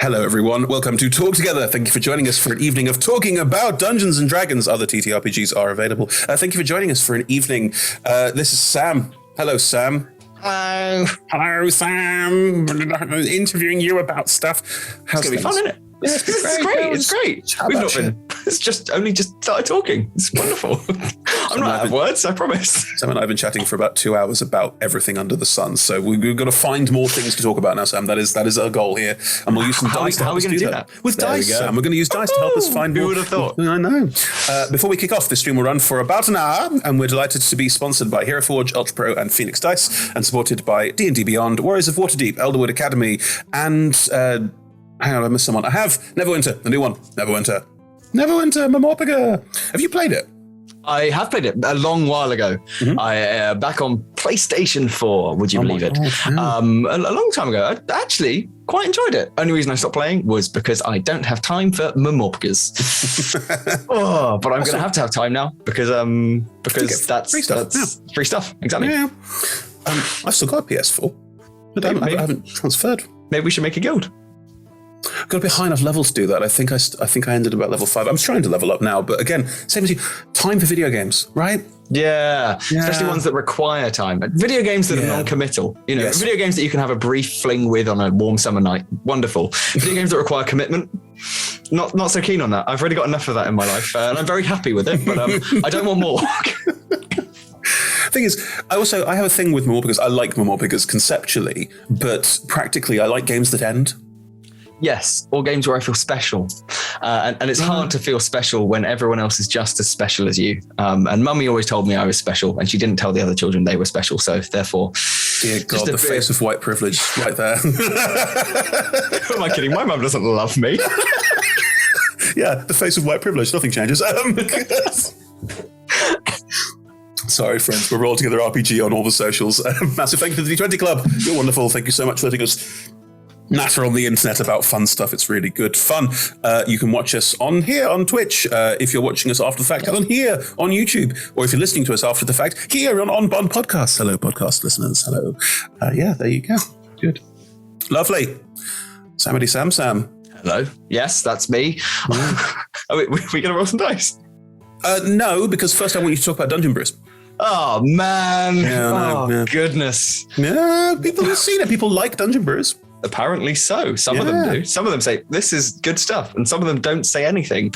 Hello, everyone. Welcome to Talk Together. Thank you for joining us for an evening of talking about Dungeons and Dragons. Other TTRPGs are available. Thank you for joining us for an evening. This is Sam. Hello, Sam. Hello. Hello, Sam. Interviewing you about stuff. It's going to be fun, isn't it? Yeah, It's great. We've not been. It's only just started talking. It's wonderful. I'm not out of words, I promise. Sam and I have been chatting for about 2 hours about everything under the sun. So we've got to find more things to talk about now, Sam. That is our goal here. And we'll use some dice to help us do that. With dice, Sam. We're going to use dice to help us find more. Who would have thought? I know. Before we kick off, this stream will run for about an hour, and we're delighted to be sponsored by Hero Forge, Ultra Pro, and Phoenix Dice, and supported by D&D Beyond, Warriors of Waterdeep, Elderwood Academy, and... hang on, I missed someone. I have Neverwinter, the new one. Neverwinter, Mamorpiga. Have you played it? I have played it a long while ago. Mm-hmm. I back on PlayStation 4, would you believe it? Yeah. A long time ago. I actually quite enjoyed it. Only reason I stopped playing was because I don't have time for Mamorpigas. But I'm going to have time now because that's free stuff. That's free stuff. Exactly. Yeah. I've still got a PS4. I haven't transferred. Maybe we should make a guild. I've got to be high enough level to do that. I think I ended about level 5. I'm trying to level up now, but again, same as you. Time for video games, right? Yeah. Especially ones that require time. Video games that are non-committal. You know, video games that you can have a brief fling with on a warm summer night. Wonderful. Video games that require commitment. Not so keen on that. I've already got enough of that in my life, and I'm very happy with it. But I don't want more. Thing is, I have a thing with Mamorpigas. I like Mamorpigas conceptually, but practically, I like games that end. Yes, or games where I feel special. And it's hard to feel special when everyone else is just as special as you. And Mummy always told me I was special, and she didn't tell the other children they were special. So therefore... Dear God, the face of white privilege right there. Who am I kidding? My mum doesn't love me. Yeah, the face of white privilege. Nothing changes. Sorry, friends. We're all together RPG on all the socials. Massive thank you to the D20 Club. You're wonderful. Thank you so much for letting us natter on the internet about fun stuff. It's really good fun. You can watch us on here on Twitch if you're watching us after the fact, on here on YouTube, or if you're listening to us after the fact, here on podcasts. Hello, podcast listeners. Hello. There you go. Good. Lovely. Samity Sam. Hello. Yes, that's me. Are we going to roll some dice? No, because first I want you to talk about Dungeon Brews. Oh, man. Goodness. Yeah, people have seen it. People like Dungeon Brews. Apparently so. Some of them do. Some of them say, this is good stuff. And some of them don't say anything.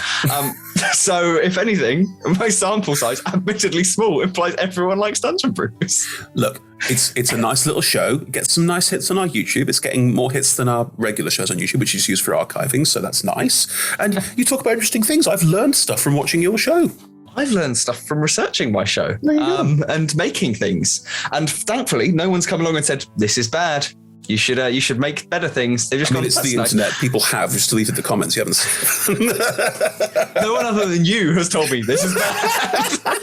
So if anything, my sample size, admittedly small, implies everyone likes Dungeon Brews. Look, it's a nice little show. It gets some nice hits on our YouTube. It's getting more hits than our regular shows on YouTube, which is used for archiving. So that's nice. And you talk about interesting things. I've learned stuff from watching your show. I've learned stuff from researching my show and making things. And thankfully, no one's come along and said, this is bad. You should make better things. They've just it's the internet. People have just deleted the comments. You haven't seen. No one other than you has told me this is bad.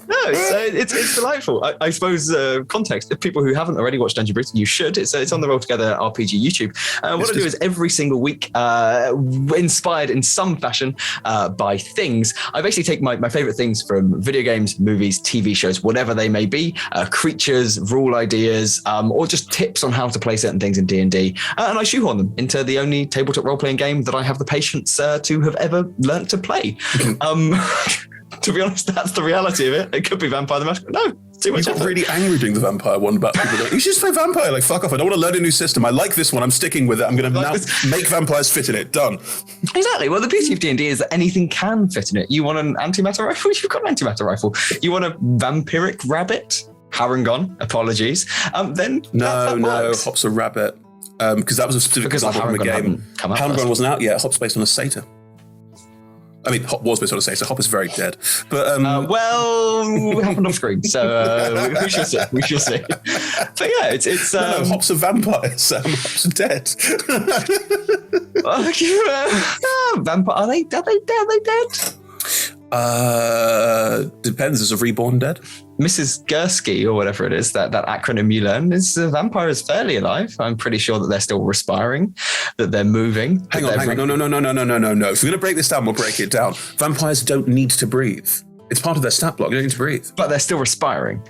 No, it's delightful. I suppose context. If people who haven't already watched Dungeon Brews, you should. It's on the Roll Together RPG YouTube. What I do is every single week, inspired in some fashion by things, I basically take my favorite things from video games, movies, TV shows, whatever they may be, creatures, rule ideas, or just tips on how to play certain things in D&D, and I shoehorn them into the only tabletop role-playing game that I have the patience to have ever learnt to play. To be honest, that's the reality of it. It could be Vampire the Masquerade. No, too much. You got really angry doing the Vampire one about people going, you should just play Vampire. Like, fuck off. I don't want to learn a new system. I like this one. I'm sticking with it. I'm going to now make vampires fit in it. Done. Exactly. Well, the beauty of D&D is that anything can fit in it. You want an antimatter rifle? You've got an antimatter rifle. You want a vampiric rabbit? Harangon, apologies. Then no, Hop's a rabbit. Because that was a specific example from a game. Harangon wasn't out yet. Hop's based on a satyr. I mean, Hop was based on a satyr. Hop is very dead. But it happened off screen, so we shall see. But yeah, it's no, Hop's a vampire. Sam, Hop's dead. Vampire? Are they dead? Depends. Is a reborn dead? Mrs. Gursky, or whatever it is, that acronym you learn, is a vampire is fairly alive. I'm pretty sure that they're still respiring, that they're moving. Hang on. No. If we're going to break this down, we'll break it down. Vampires don't need to breathe. It's part of their stat block. You don't need to breathe. But they're still respiring.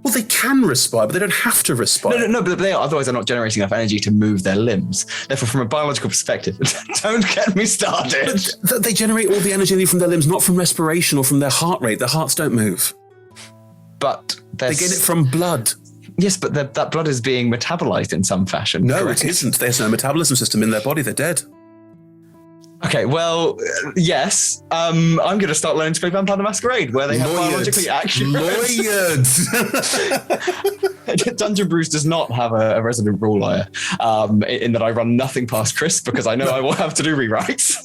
Well, they can respire, but they don't have to respire. No, but otherwise they're not generating enough energy to move their limbs. Therefore, from a biological perspective, don't get me started. But they generate all the energy from their limbs, not from respiration or from their heart rate. Their hearts don't move. But they get it from blood. Yes, but that blood is being metabolized in some fashion. No, correct? It isn't. There's no metabolism system in their body. They're dead. Okay, well, yes. I'm going to start learning to play Vampire the Masquerade, where they have biologically accurate... Dungeon Brews does not have a resident rule lawyer, in that I run nothing past Chris, because I know I will have to do rewrites.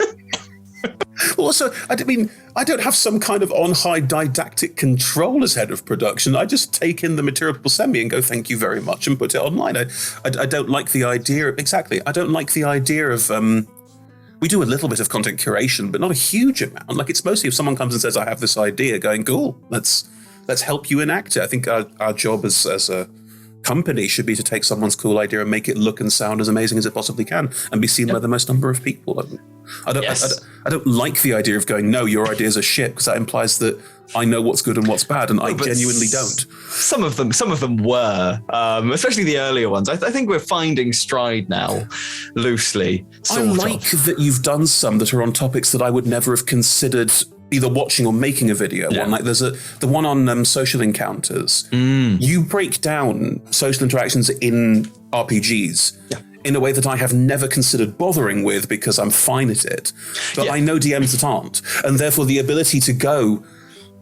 Also, I don't have some kind of on-high didactic control as head of production. I just take in the material people send me and go, thank you very much, and put it online. I don't like the idea... Exactly. I don't like the idea of... we do a little bit of content curation, but not a huge amount. Like, it's mostly if someone comes and says, I have this idea, going, cool, let's help you enact it. I think our job as a company should be to take someone's cool idea and make it look and sound as amazing as it possibly can and be seen by the most number of people. I don't like the idea of going, no, your ideas are shit, because that implies that I know what's good and what's bad, and I genuinely don't. Some of them were, especially the earlier ones. I think we're finding stride now, loosely. I like that you've done some that are on topics that I would never have considered either watching or making a video on. Like there's the one on social encounters. You break down social interactions in RPGs in a way that I have never considered bothering with, because I'm fine at it. But I know DMs that aren't. And therefore the ability to go,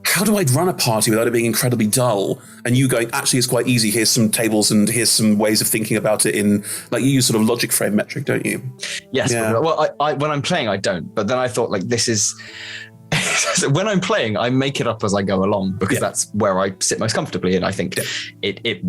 how do I run a party without it being incredibly dull? And you going, actually, it's quite easy. Here's some tables and here's some ways of thinking about it in, like, you use sort of logic frame metric, don't you? Yes. Yeah. Well, I when I'm playing, I don't. But then I thought, like, this is... when I'm playing, I make it up as I go along, because that's where I sit most comfortably. And I think it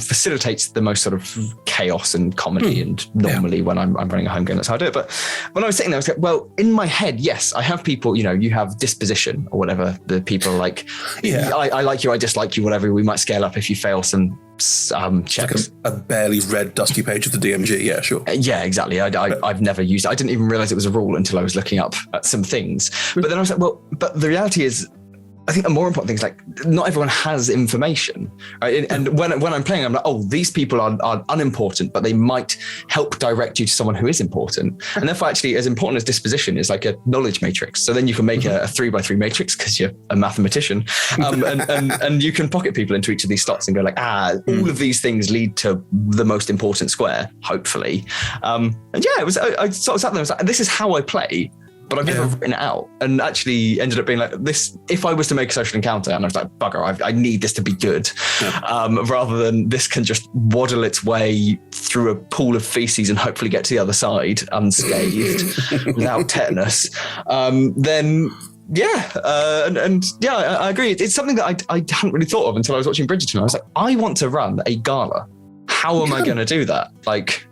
facilitates the most sort of chaos and comedy. And normally when I'm running a home game, that's how I do it. But when I was sitting there, I was like, well, in my head, yes, I have people, you have disposition or whatever. The people are like, I like you, I dislike you, whatever. We might scale up if you fail some checks. Like a barely read dusty page of the DMG. Yeah, sure. Yeah, exactly. I've never used it. I didn't even realize it was a rule until I was looking up at some things. But then I was like, well, but the reality is, I think a more important thing is, like, not everyone has information, right? And when I'm playing, I'm like, oh, these people are unimportant, but they might help direct you to someone who is important. And therefore, actually, as important as disposition is like a knowledge matrix. So then you can make a 3x3 matrix, because you're a mathematician, and you can pocket people into each of these slots and go like, all of these things lead to the most important square, hopefully. And yeah, it was. I sort of sat there and was like, this is how I play. But I've never written it out, and actually ended up being like this. If I was to make a social encounter, and I was like, bugger, I need this to be good, rather than this can just waddle its way through a pool of feces and hopefully get to the other side unscathed without tetanus, then I agree. It's something that I hadn't really thought of until I was watching Bridgerton. I was like, I want to run a gala. How am I going to do that? Like...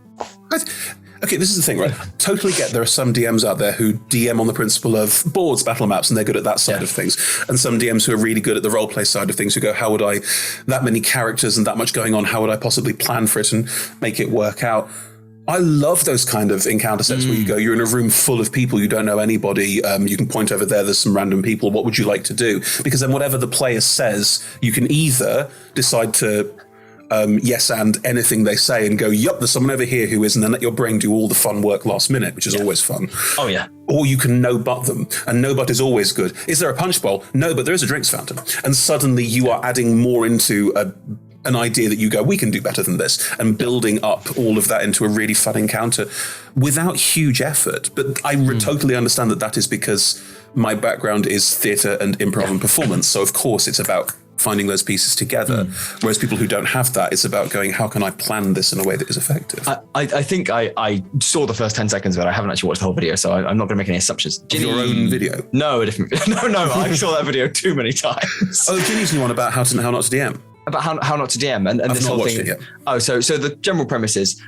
Okay, this is the thing, right? Totally get there are some DMs out there who DM on the principle of boards, battle maps, and they're good at that side of things. And some DMs who are really good at the roleplay side of things, who go, how would I, that many characters and that much going on, how would I possibly plan for it and make it work out? I love those kind of encounter sets where you go, you're in a room full of people, you don't know anybody, you can point over there, there's some random people, what would you like to do? Because then whatever the player says, you can either decide to yes and anything they say and go, yup, there's someone over here who is, and then let your brain do all the fun work last minute, which is always fun. Oh, yeah. Or you can no-but them, and no-but is always good. Is there a punch bowl? No, but there is a drinks fountain. And suddenly you are adding more into an idea that you go, we can do better than this, and building up all of that into a really fun encounter without huge effort. But I totally understand that is because my background is theatre and improv and performance. So of course it's about finding those pieces together. Whereas people who don't have that, it's about going, how can I plan this in a way that is effective? I think I saw the first 10 seconds of it. I haven't actually watched the whole video, so I'm not going to make any assumptions. Ginny, your own video? No, a different video. No, I saw that video too many times. Oh, Ginny's new one about how not to DM. About how not to DM and I've this not whole watched thing. It yet. Oh, so the general premise is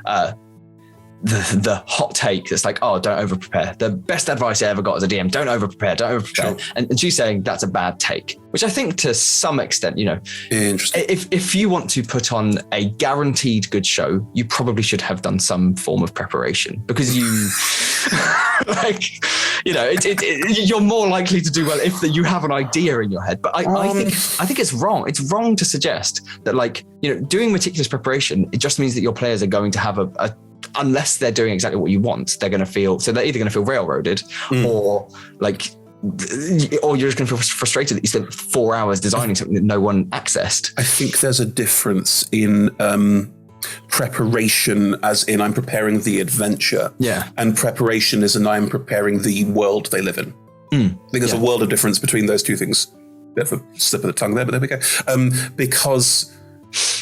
the hot take that's like, oh, don't over prepare. The best advice I ever got as a DM, don't over prepare. Sure. And she's saying that's a bad take, which I think to some extent, interesting. If you want to put on a guaranteed good show, you probably should have done some form of preparation, because you you're more likely to do well if you have an idea in your head. But I think it's wrong. It's wrong to suggest that doing meticulous preparation, it just means that your players are going to have unless they're doing exactly what you want, they're either going to feel railroaded or you're just going to feel frustrated that you spent 4 hours designing something that no one accessed. I think there's a difference in preparation, as in I'm preparing the adventure, and preparation as in I'm preparing the world they live in. I think there's a world of difference between those two things. Bit of a slip of the tongue there, but there we go. Because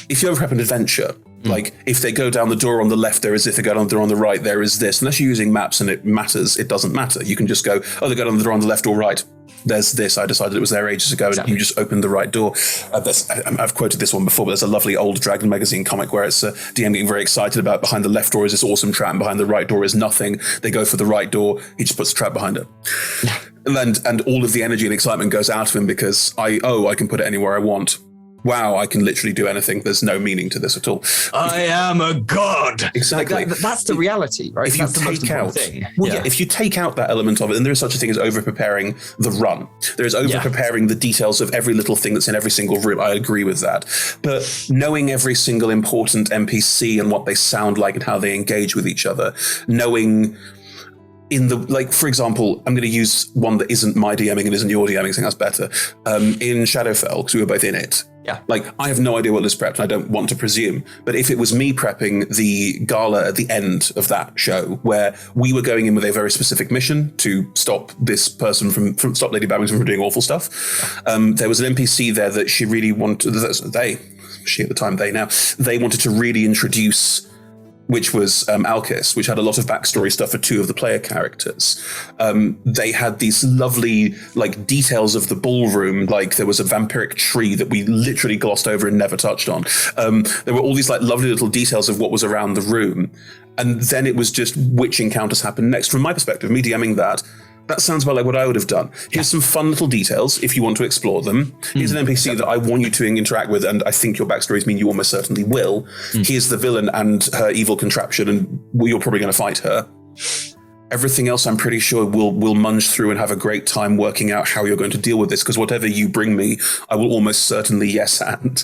if you ever prep an adventure, like if they go down the door on the left, there is this. If they go down the door on the right, there is this. Unless you're using maps and it matters, it doesn't matter. You can just go, oh, they go down the door on the left or right. There's this. I decided it was there ages ago, and you just opened the right door. I've quoted this one before, but there's a lovely old Dragon magazine comic where it's a DM getting very excited about behind the left door is this awesome trap, and behind the right door is nothing. They go for the right door. He just puts the trap behind it. And all of the energy and excitement goes out of him because I can put it anywhere I want. Wow, I can literally do anything. There's no meaning to this at all. I am a god. Exactly. That's the reality, right? If you take out, if you take out that element of it, and there is such a thing as over-preparing the run. There is over-preparing the details of every little thing that's in every single room. I agree with that. But knowing every single important NPC and what they sound like and how they engage with each other, knowing... for example, I'm going to use one that isn't my DMing and isn't your DMing, I think that's better. In Shadowfell, because we were both in it. Yeah. I have no idea what Liz prepped, and I don't want to presume. But if it was me prepping the Gala at the end of that show, where we were going in with a very specific mission to stop this person from stop Lady Babington from doing awful stuff, there was an NPC there that she really wanted, she at the time, they wanted to really introduce, which was Alkis, which had a lot of backstory stuff for two of the player characters. They had these lovely details of the ballroom, there was a vampiric tree that we literally glossed over and never touched on. There were all these lovely little details of what was around the room. And then it was just which encounters happened next. From my perspective, me DMing that sounds about like what I would have done. Here's some fun little details if you want to explore them. Here's an NPC that I want you to interact with, and I think your backstories mean you almost certainly will. Here's the villain and her evil contraption, and you're probably going to fight her. Everything else, I'm pretty sure we'll munge through and have a great time working out how you're going to deal with this, because whatever you bring me, I will almost certainly yes and.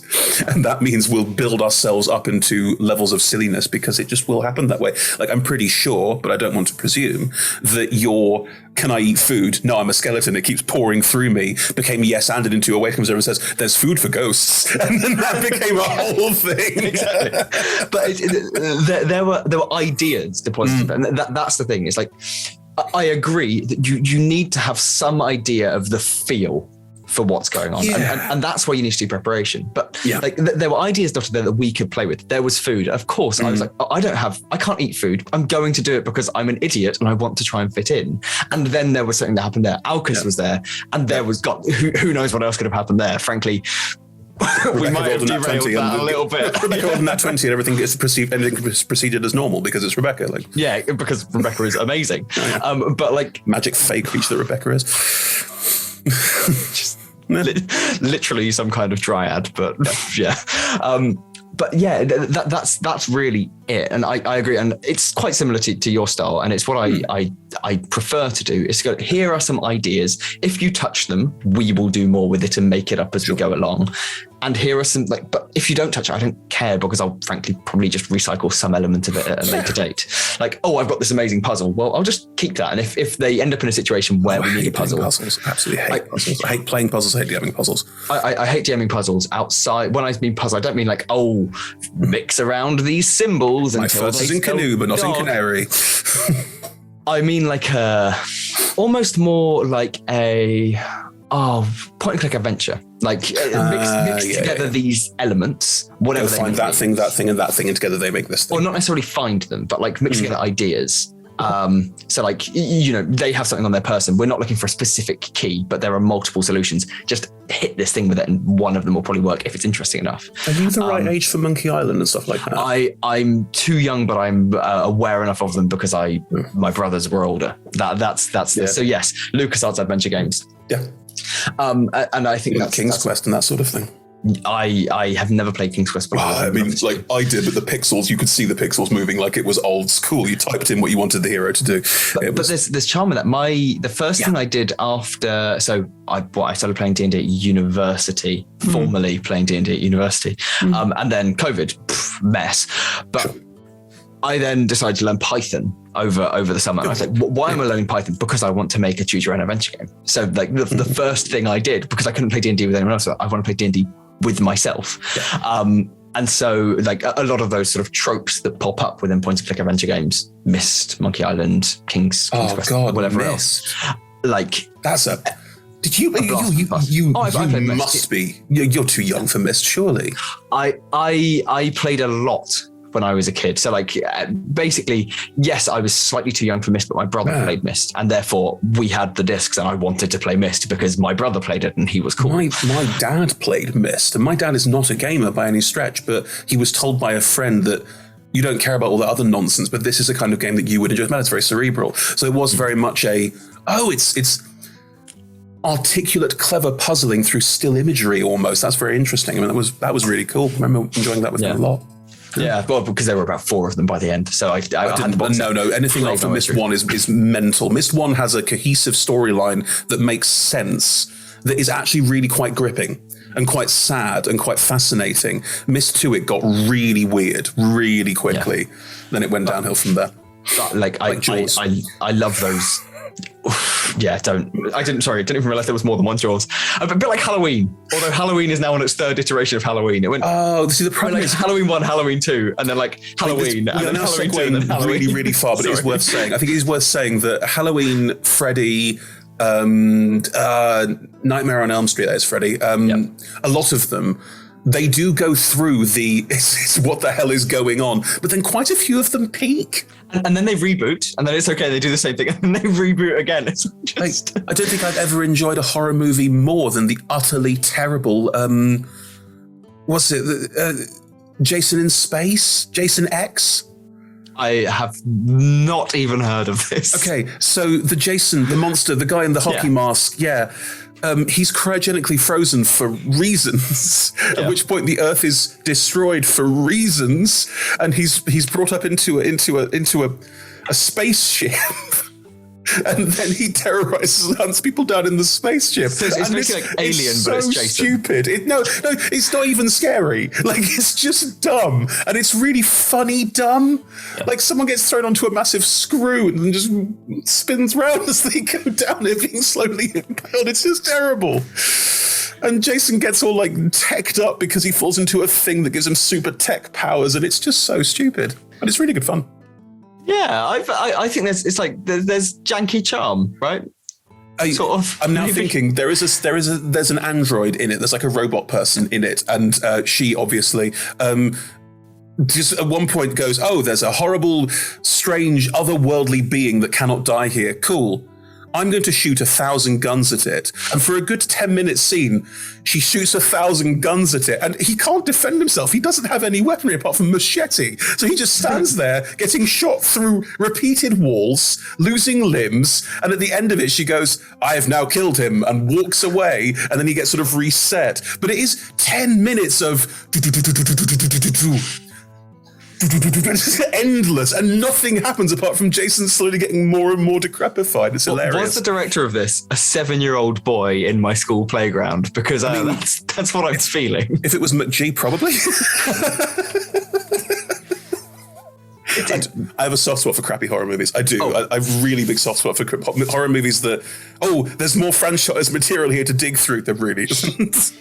And that means we'll build ourselves up into levels of silliness, because it just will happen that way. I'm pretty sure, but I don't want to presume, that your can I eat food? No, I'm a skeleton. It keeps pouring through me. Became yes anded into a way comes over and says, there's food for ghosts. And then that became a whole thing. Exactly. But there were ideas deposited. And that's the thing. It's I agree that you need to have some idea of the feel for what's going on. And that's why you need to do preparation. But there were ideas dotted there that we could play with. There was food. Of course, I was I can't eat food. I'm going to do it because I'm an idiot and I want to try and fit in. And then there was something that happened there. Alkis was there, and there was who knows what else could have happened there. Frankly, we might have derailed that a little bit. Rebecca rolled in that 20 and everything is proceeded as normal because it's Rebecca. Because Rebecca is amazing. But magic fake creature that Rebecca is. Just literally some kind of dryad, but that's really it. And I agree, and it's quite similar to your style, and it's what I prefer to do is go, here are some ideas. If you touch them, we will do more with it and make it up as we go along. And here are some but if you don't touch it, I don't care, because I'll frankly probably just recycle some element of it at a later date. I've got this amazing puzzle. Well, I'll just keep that. And if they end up in a situation where we need a puzzle, puzzles. Absolutely hate puzzles. I hate playing puzzles. I hate DMing puzzles. I hate DMing puzzles outside. When I mean puzzle, I don't mean mix around these symbols. My first is in Canoe, but not in Canary. I mean almost more like a point and click adventure. Mix together these elements, whatever they find that thing, and that thing, and together they make this thing. Or not necessarily find them, but mix together ideas So like, they have something on their person. We're not looking for a specific key, but there are multiple solutions. Just hit this thing with it and one of them will probably work if it's interesting enough. Are you the right age for Monkey Island and stuff like that? I'm too young, but I'm aware enough of them because my brothers were older. That's so yes, LucasArts adventure games. Yeah. And I think that's King's Quest and that sort of thing. I have never played King's Quest before. I mean, like I did, but the pixels, you could see the pixels moving like it was old school. You typed in what you wanted the hero to do. But there's charm in that. The first thing I did after, I started playing D&D at university, formally playing D&D at university, and then COVID, mess. But I then decided to learn Python over the summer. I was like, why am I learning Python? Because I want to make a choose your own adventure game. So like the first thing I did, because I couldn't play D&D with anyone else, I want to play D&D with myself. And so like a lot of those sort of tropes that pop up within point and click adventure games, Myst, Monkey Island, King's Quest, whatever else. Like that's a... Did you must be. You're too young for Myst, surely. I played a lot when I was a kid. So like basically, yes, I was slightly too young for Myst, but my brother played Myst, and therefore we had the discs and I wanted to play Myst because my brother played it and he was cool. My dad played Myst, and my dad is not a gamer by any stretch, but he was told by a friend that you don't care about all that other nonsense, but this is a kind of game that you would enjoy. It's very cerebral. So it was very much it's articulate, clever puzzling through still imagery almost. That's very interesting. I mean, that was really cool. I remember enjoying that with him a lot. Yeah, well, because there were about 4 of them by the end. So I had no. Anything after Myst 1 is mental. Myst 1 has a cohesive storyline that makes sense, that is actually really quite gripping and quite sad and quite fascinating. Myst 2, it got really weird really quickly. Yeah. Then it went downhill from there. Like I love those. Yeah, I didn't even realize there was more than one Jaws. A bit like Halloween, although Halloween is now on its 3rd iteration of Halloween. It went, the problem is Halloween 1, Halloween 2, and then like Halloween, and then Halloween 2, and then Halloween. Really, really far, but it is worth saying. I think it is worth saying that Halloween, Freddy, Nightmare on Elm Street, that is Freddy, a lot of them, they do go through it's what the hell is going on, but then quite a few of them peak. And then they reboot, and then it's okay, they do the same thing, and then they reboot again. It's just... I don't think I've ever enjoyed a horror movie more than the utterly terrible, Jason in Space? Jason X? I have not even heard of this. Okay, so the Jason, the monster, the guy in the hockey mask, he's cryogenically frozen for reasons, at which point the Earth is destroyed for reasons, and he's brought up into a spaceship. And then he terrorizes and hunts people down in the spaceship. So it's basically like Alien, but it's Jason. Stupid. No, it's not even scary. Like, it's just dumb. And it's really funny dumb. Yeah. Like, someone gets thrown onto a massive screw and just spins round as they go down it, being slowly impaled. It's just terrible. And Jason gets all, like, teched up because he falls into a thing that gives him super tech powers, and it's just so stupid. But it's really good fun. Yeah, I think there's janky charm, right? I'm now thinking there's an android in it. There's like a robot person in it, and she obviously just at one point goes, "Oh, there's a horrible, strange, otherworldly being that cannot die here. Cool. I'm going to shoot 1,000 guns at it." And for a good 10-minute scene, she shoots 1,000 guns at it, and he can't defend himself. He doesn't have any weaponry apart from machete. So he just stands there getting shot through repeated walls, losing limbs. And at the end of it, she goes, "I have now killed him," and walks away. And then he gets sort of reset. But it is 10 minutes of endless, and nothing happens apart from Jason slowly getting more and more decrepified. It's hilarious. Was the director of this a 7-year-old boy in my school playground? Because that's what I'm feeling. If it was McGee, probably. I have a soft spot for crappy horror movies. I do. I have a really big soft spot for horror movies that, there's more franchise material here to dig through. There really isn't.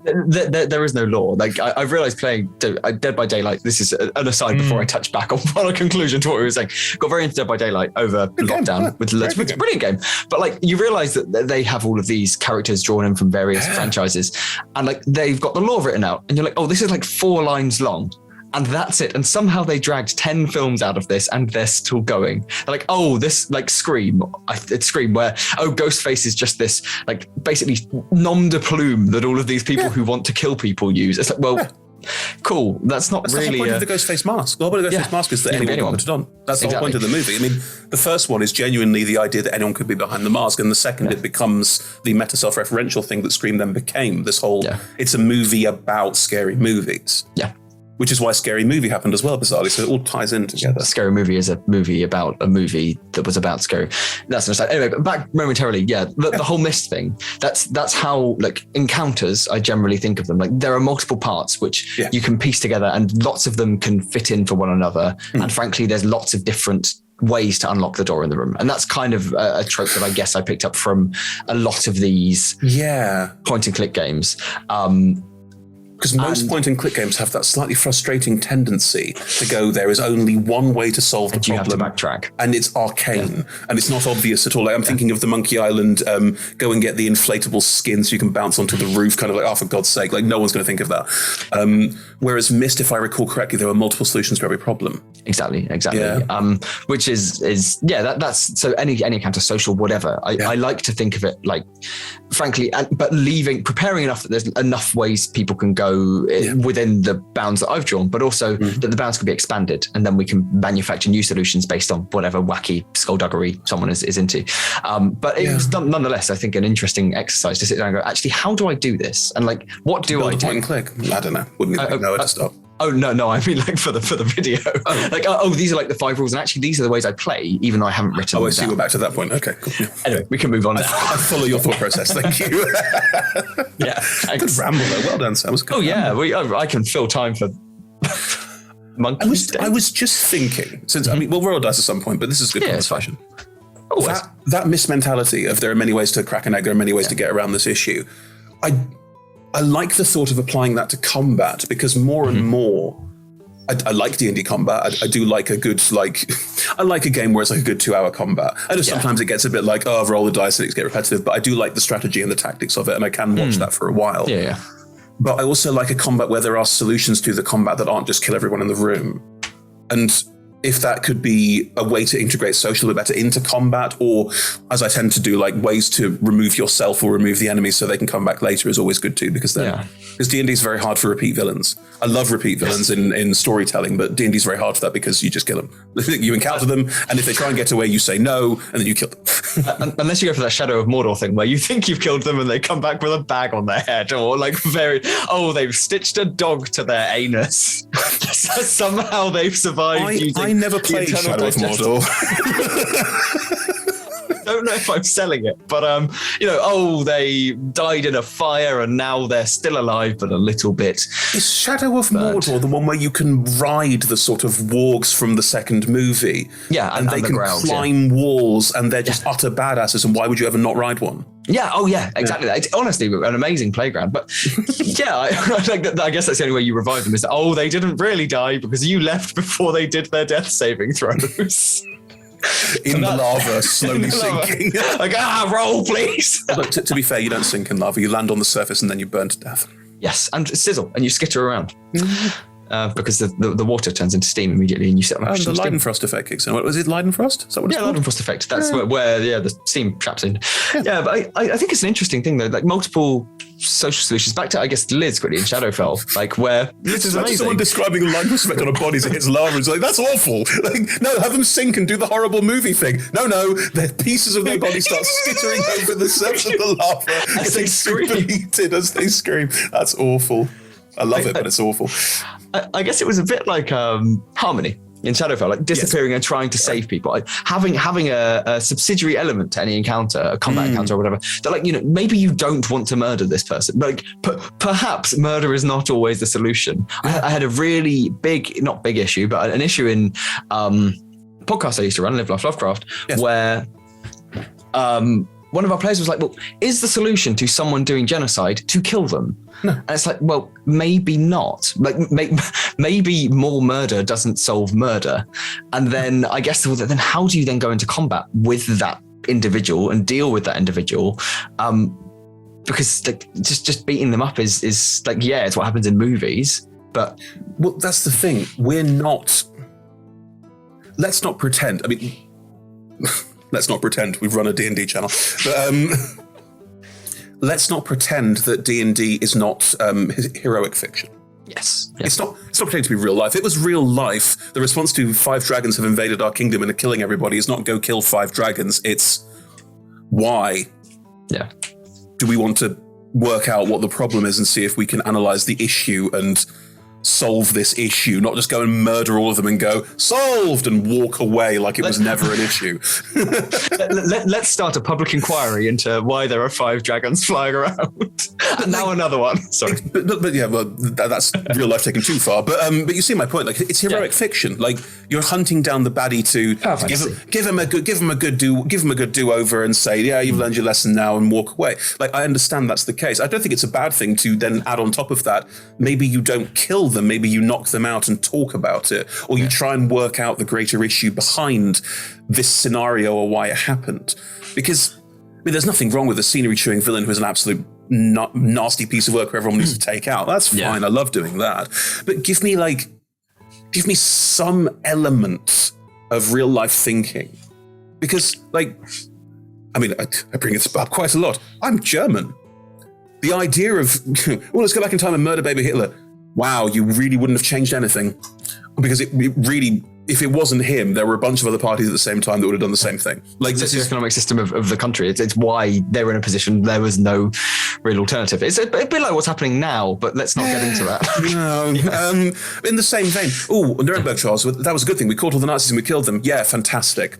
There is no law. Like I've realized playing Dead by Daylight. This is an aside before I touch back on a conclusion to what we were saying. Got very into Dead by Daylight over lockdown with it's a brilliant game. But like you realize that they have all of these characters drawn in from various franchises, and like they've got the lore written out, and you're like, oh, this is like 4 lines long. And that's it. And somehow they dragged 10 films out of this and they're still going. They're like, oh, this like Scream. It's Scream where, oh, Ghostface is just this like basically nom de plume that all of these people who want to kill people use. It's like, well, cool. That's not really the whole point of the Ghostface mask. The whole point of the Ghostface mask is that anyone can put it on. That's the whole point of the movie. I mean, the first one is genuinely the idea that anyone could be behind the mask, and the second it becomes the meta self-referential thing that Scream then became. This whole, it's a movie about scary movies. Yeah. Which is why Scary Movie happened as well, bizarrely. So it all ties in together. Scary Movie is a movie about a movie that was about scary. That's not anyway. But back momentarily, the whole mist thing. That's how like encounters. I generally think of them like there are multiple parts which you can piece together, and lots of them can fit in for one another. And frankly, there's lots of different ways to unlock the door in the room, and that's kind of a trope that I guess I picked up from a lot of these point and click games. Because most point-and-click games have that slightly frustrating tendency to go, there is only one way to solve the problem. You have to backtrack. And it's arcane. And it's not obvious at all. Like, I'm thinking of the Monkey Island, go and get the inflatable skin so you can bounce onto the roof, kind of like, oh, for God's sake, like no one's going to think of that. Whereas Myst, if I recall correctly, there were multiple solutions to every problem. Exactly. Yeah. Which is that's so any encounter, social, whatever. I like to think of it like, frankly, but preparing enough that there's enough ways people can go within the bounds that I've drawn, but also that the bounds can be expanded, and then we can manufacture new solutions based on whatever wacky skullduggery someone is into. But it was nonetheless, I think, an interesting exercise to sit down and go, actually, how do I do this? And like, what do I do? Point and click. I don't know. Wouldn't know where to stop. Oh, no, I mean like for the video. These are like the 5 rules, and actually these are the ways I play, even though I haven't written them I see, we're back to that point. Okay, cool. Yeah. Anyway, we can move on now. I follow your thought process, thank you. Good ramble though, well done, Sam. I can fill time for monkeys. I was just thinking, since, I mean, we'll roll dice at some point, but this is good conversation. That mismentality of there are many ways to crack an egg, there are many ways to get around this issue. I like the thought of applying that to combat, because more and more, I like D&D combat. I do like a good, I like a game where it's like a good 2-hour combat. I know sometimes it gets a bit like, oh, roll the dice and it's get repetitive, but I do like the strategy and the tactics of it, and I can watch that for a while. Yeah. But I also like a combat where there are solutions to the combat that aren't just kill everyone in the room. And if that could be a way to integrate social a bit better into combat, or as I tend to do, like ways to remove yourself or remove the enemy so they can come back later, is always good too, because D&D is very hard for repeat villains. I love repeat villains in storytelling, but D&D is very hard for that because you just kill them. You encounter them, and if they try and get away, you say no, and then you kill them. Unless you go for that Shadow of Mordor thing where you think you've killed them and they come back with a bag on their head, or like they've stitched a dog to their anus. Somehow they've survived. I never played Shadow of Mordor. Don't know if I'm selling it, but they died in a fire and now they're still alive, but a little bit. Is Shadow of Mordor the one where you can ride the sort of wargs from the second movie? Yeah, and they can climb walls, and they're just utter badasses. And why would you ever not ride one? Yeah. Oh, yeah. Exactly. It's honestly an amazing playground. But I guess that's the only way you revive them, is that they didn't really die because you left before they did their death saving throws. In the lava, slowly sinking. Roll, please. But to be fair, you don't sink in lava. You land on the surface and then you burn to death. Yes, and sizzle, and you skitter around. Because the water turns into steam immediately, and you sit on the Leidenfrost effect kicks in. What was it, Leidenfrost? Is that what it's called? Leidenfrost effect. That's where the steam traps in. Yeah, but I think it's an interesting thing though, like multiple social solutions. Back to, I guess, Liz quickly in Shadowfell, like where this is amazing. Someone describing a Leidenfrost effect on a body as it hits lava is like, that's awful. Like, no, have them sink and do the horrible movie thing. No, the pieces of their body start skittering over the surface of the lava as they superheated as they scream. That's awful. I love it, but it's awful. I guess it was a bit like Harmony in Shadowfell, like disappearing and trying to save people, like having a subsidiary element to any encounter, a combat encounter or whatever. That, like, maybe you don't want to murder this person. Like perhaps murder is not always the solution. I had a really not big issue, but an issue in podcast I used to run, Live Laugh Lovecraft, where one of our players was like, well, is the solution to someone doing genocide to kill them? No. And it's like, well, maybe not. Like, maybe more murder doesn't solve murder. And then I guess, then how do you then go into combat with that individual and deal with that individual? Because like just beating them up is like, it's what happens in movies. But well, that's the thing. Let's not pretend. I mean, let's not pretend we've run a D&D channel. But let's not pretend that D&D is not heroic fiction. yes. It's not pretending to be real life. If it was real life, the response to 5 dragons have invaded our kingdom and are killing everybody is not go kill 5 dragons. It's why. Yeah. Do we want to work out what the problem is and see if we can analyze the issue and solve this issue, not just go and murder all of them and go, solved, and walk away like it was never an issue. Let's start a public inquiry into why there are 5 dragons flying around. And now another one. Sorry. But yeah, well, that's real life taken too far. But you see my point. Like, it's heroic fiction. Like, you're hunting down the baddie to give him a good do over and say, yeah, you've learned your lesson now, and walk away. Like, I understand that's the case. I don't think it's a bad thing to then add on top of that. Maybe you don't kill them. Maybe you knock them out and talk about it, or you try and work out the greater issue behind this scenario or why it happened. Because there's nothing wrong with a scenery chewing villain who's an absolute nasty piece of work who everyone needs to take out. That's fine. I love doing that. But give me some element of real life thinking. Because, like, I mean, I bring this up quite a lot. I'm German. The idea of, well, let's go back in time and murder baby Hitler. Wow, you really wouldn't have changed anything. Because it really, if it wasn't him, there were a bunch of other parties at the same time that would have done the same thing. Like, it's the economic system of the country. It's why they were in a position there was no real alternative. It's a bit like what's happening now, but let's not get into that. No. In the same vein, Nuremberg trials, that was a good thing. We caught all the Nazis and we killed them. Yeah, fantastic.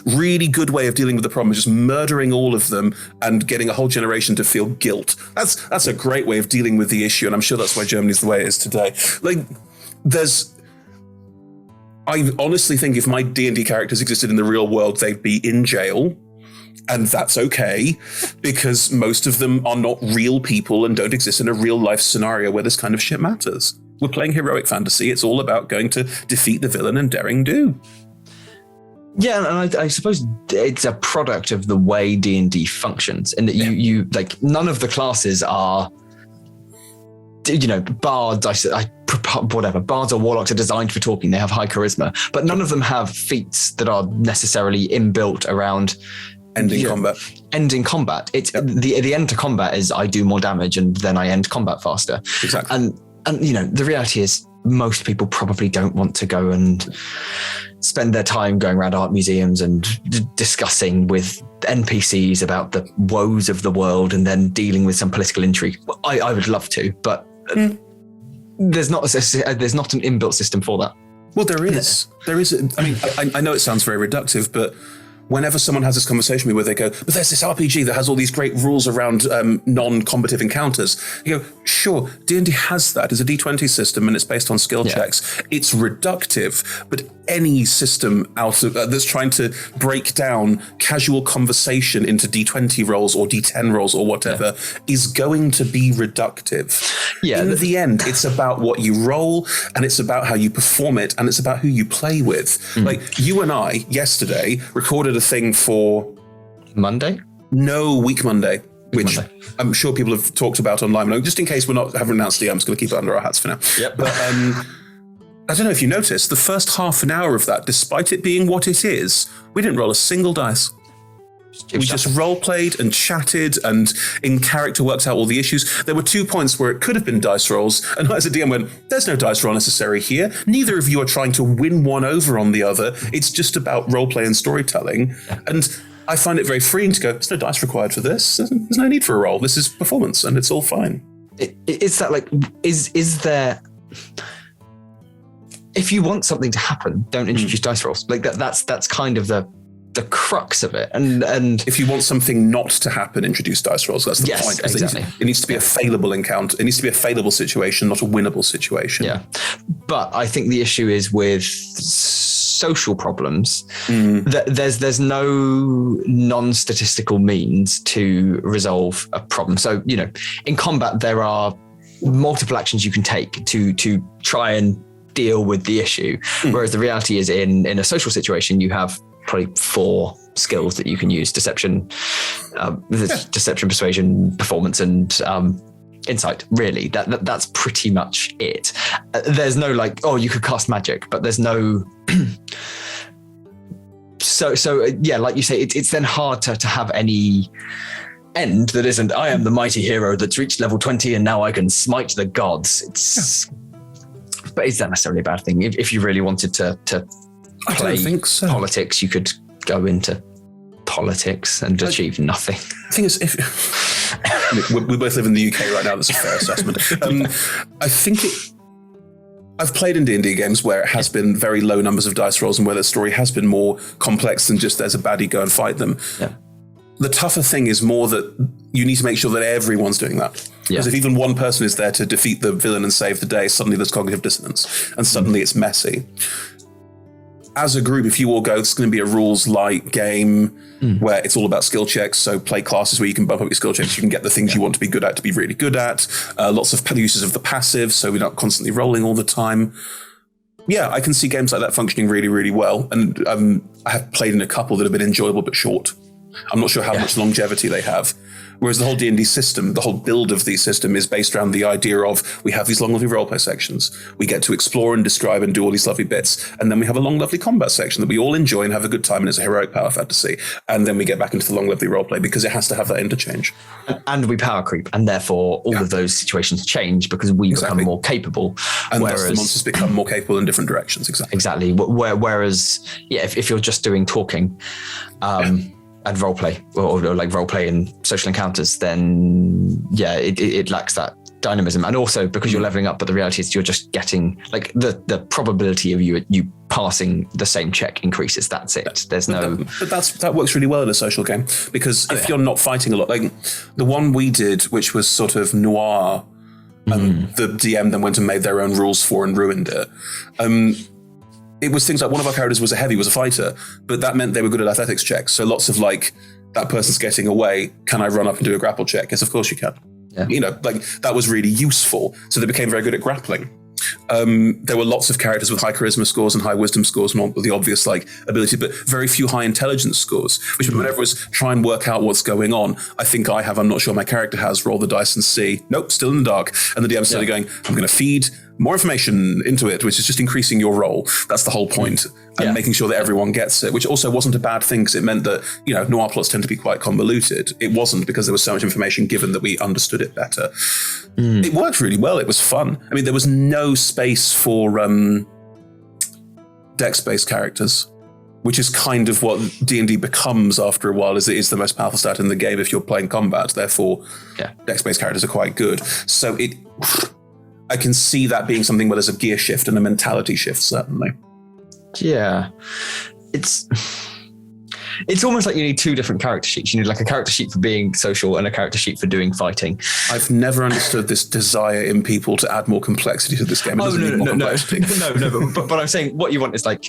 Really good way of dealing with the problem is just murdering all of them and getting a whole generation to feel guilt. That's a great way of dealing with the issue, and I'm sure that's why Germany's the way it is today. Like, I honestly think if my D&D characters existed in the real world, they'd be in jail, and that's okay, because most of them are not real people and don't exist in a real life scenario where this kind of shit matters. We're playing heroic fantasy. It's all about going to defeat the villain and daring do. Yeah, and I suppose it's a product of the way D&D functions, in that you like, none of the classes are, bards. Bards or warlocks are designed for talking. They have high charisma, but none of them have feats that are necessarily inbuilt around ending combat. Ending combat. It's the end to combat is I do more damage and then I end combat faster. Exactly. And the reality is most people probably don't want to go and spend their time going around art museums and discussing with NPCs about the woes of the world and then dealing with some political intrigue. I would love to, but there's not an inbuilt system for that. Well, there is. There is. I mean, I know it sounds very reductive, but whenever someone has this conversation with me where they go, but there's this RPG that has all these great rules around non-combative encounters. You go, sure, D&D has that. It's a D20 system and it's based on skill checks. It's reductive, but any system out of that's trying to break down casual conversation into D20 rolls or D10 rolls or whatever is going to be reductive. Yeah, in the end, it's about what you roll and it's about how you perform it and it's about who you play with. Like, you and I yesterday recorded a thing for Monday? No, Week Monday, which I'm sure people have talked about online. Just in case we're not haven't announced it, I'm just going to keep it under our hats for now. Yep. But I don't know if you noticed, the first half an hour of that, despite it being what it is, we didn't roll a single dice. We just role-played and chatted and in character worked out all the issues. There were 2 points where it could have been dice rolls, and I as a DM went, there's no dice roll necessary here. Neither of you are trying to win one over on the other. It's just about role-play and storytelling. And I find it very freeing to go, there's no dice required for this. There's no need for a roll. This is performance, and it's all fine. It's that, like, is there... If you want something to happen, don't introduce dice rolls. Like, that's kind of the crux of it. And if you want something not to happen, introduce dice rolls. That's the point. Exactly. It needs to be a failable encounter. It needs to be a failable situation, not a winnable situation. Yeah. But I think the issue is with social problems that there's no non-statistical means to resolve a problem. So, in combat, there are multiple actions you can take to try and deal with the issue. Whereas the reality is in a social situation, you have probably 4 skills that you can use: deception, persuasion, performance, and insight, really. That's pretty much it. There's no like, oh, you could cast magic, but there's no. So yeah, like you say, it's then hard to have any end that isn't, I am the mighty hero that's reached level 20 and now I can smite the gods. But is that necessarily a bad thing? If you really wanted to play politics, you could go into politics and achieve nothing. The thing is, we both live in the UK right now. That's a fair assessment. I think I've played in D&D games where it has been very low numbers of dice rolls and where the story has been more complex than just there's a baddie, go and fight them. Yeah. The tougher thing is more that you need to make sure that everyone's doing that. Because if even one person is there to defeat the villain and save the day, suddenly there's cognitive dissonance and suddenly it's messy. As a group, if you all go, it's going to be a rules-light game where it's all about skill checks. So play classes where you can bump up your skill checks. You can get the things you want to be good at to be really good at. Lots of uses of the passive, so we're not constantly rolling all the time. Yeah, I can see games like that functioning really, really well. And I have played in a couple that have been enjoyable but short. I'm not sure how much longevity they have. Whereas the whole D&D system, the whole build of the system is based around the idea of we have these long, lovely roleplay sections. We get to explore and describe and do all these lovely bits. And then we have a long, lovely combat section that we all enjoy and have a good time. And it's a heroic power fantasy. And then we get back into the long, lovely roleplay because it has to have that interchange. And we power creep. And therefore all of those situations change because we become more capable. And thus the monsters become more capable in different directions. Exactly. Whereas, if you're just doing talking, and roleplay or like roleplay and social encounters, then it lacks that dynamism. And also because you're leveling up, but the reality is you're just getting like the probability of you passing the same check increases. That's it. There's that works really well in a social game because if you're not fighting a lot, like the one we did, which was sort of noir, and the DM then went and made their own rules for and ruined it. It was things like one of our characters was a fighter, but that meant they were good at athletics checks. So lots of like, that person's getting away. Can I run up and do a grapple check? Yes, of course you can. Yeah. Like that was really useful. So they became very good at grappling. There were lots of characters with high charisma scores and high wisdom scores and all the obvious like ability, but very few high intelligence scores, which whenever it was try and work out what's going on, I'm not sure my character has, roll the dice and see, nope, still in the dark. And the DM started going, I'm going to feed more information into it, which is just increasing your roll. That's the whole point. And making sure that everyone gets it, which also wasn't a bad thing because it meant that, noir plots tend to be quite convoluted. It wasn't because there was so much information given that we understood it better. It worked really well. It was fun. I mean, there was no space for dex-based characters, which is kind of what D&D becomes after a while, is it is the most powerful stat in the game if you're playing combat. Therefore, dex-based characters are quite good. So I can see that being something where there's a gear shift and a mentality shift, certainly. Yeah. It's almost like you need two different character sheets. You need like a character sheet for being social and a character sheet for doing fighting. I've never understood this desire in people to add more complexity to this game. No. But I'm saying what you want is like,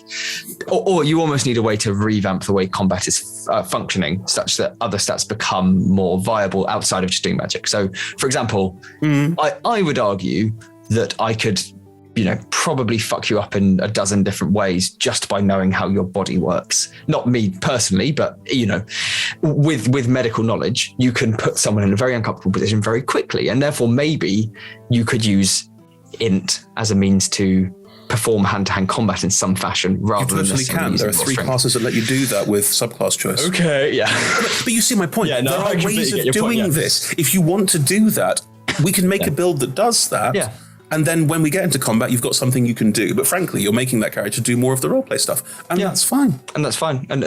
or you almost need a way to revamp the way combat is functioning such that other stats become more viable outside of just doing magic. So, for example, I would argue that I could probably fuck you up in a dozen different ways just by knowing how your body works. Not me personally, but with medical knowledge, you can put someone in a very uncomfortable position very quickly. And therefore maybe you could use int as a means to perform hand-to-hand combat in some fashion rather than necessarily. There are 3 classes that let you do that with subclass choice. Okay, yeah. But you see my point. There are ways of doing this. If you want to do that, we can make a build that does that. Yeah. And then when we get into combat, you've got something you can do. But frankly, you're making that character do more of the roleplay stuff. And that's fine. And that's fine. And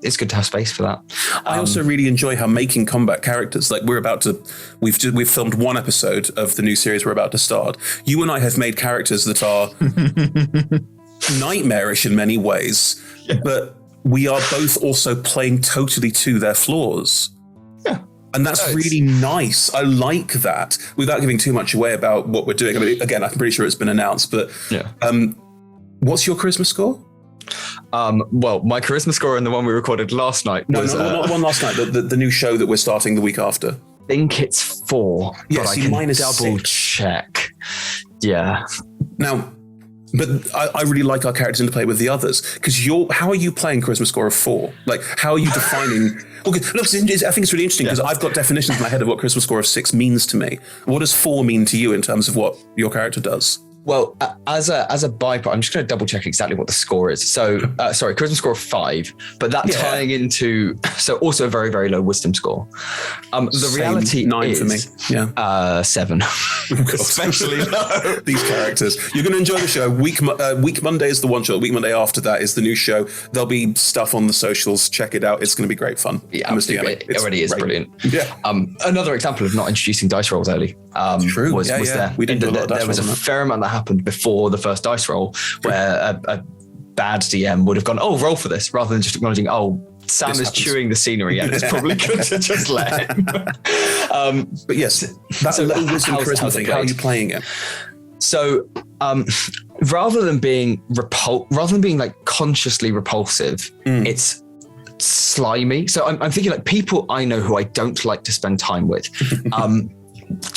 it's good to have space for that. I also really enjoy how making combat characters, like we've filmed 1 episode of the new series we're about to start. You and I have made characters that are nightmarish in many ways, but we are both also playing totally to their flaws. And that's really nice. I like that without giving too much away about what we're doing. I mean, again, I'm pretty sure it's been announced, but what's your charisma score? Well, my charisma score in the one we recorded last night was... No, not the one last night, the new show that we're starting the week after. I think it's 4, but I can double check. Yeah. Now, But I really like our characters interplay with the others, because how are you playing charisma score of 4? Like, how are you defining? I think it's really interesting because I've got definitions in my head of what charisma score of 6 means to me. What does 4 mean to you in terms of what your character does? Well, as a byproduct, I'm just going to double check exactly what the score is. So, sorry, charisma score of 5, but that tying into, so also a very, very low wisdom score. The reality 9 is, for me. 7, especially low. These characters. You're going to enjoy the show. Week Monday is the one shot. Week Monday after that is the new show. There'll be stuff on the socials. Check it out. It's going to be great fun. Yeah, absolutely. It already is brilliant. Yeah. Another example of not introducing dice rolls early. True. Was there. We didn't do a lot of dice there was a rolls on that. fair amount that happened before the first dice roll, where a bad DM would have gone, "Oh, roll for this," rather than just acknowledging, "Oh, Sam is chewing the scenery, and it's probably good to just let him." But yes, that's a low wisdom charisma thing. How are you playing it? So, rather than being like consciously repulsive, it's slimy. So I'm thinking like people I know who I don't like to spend time with.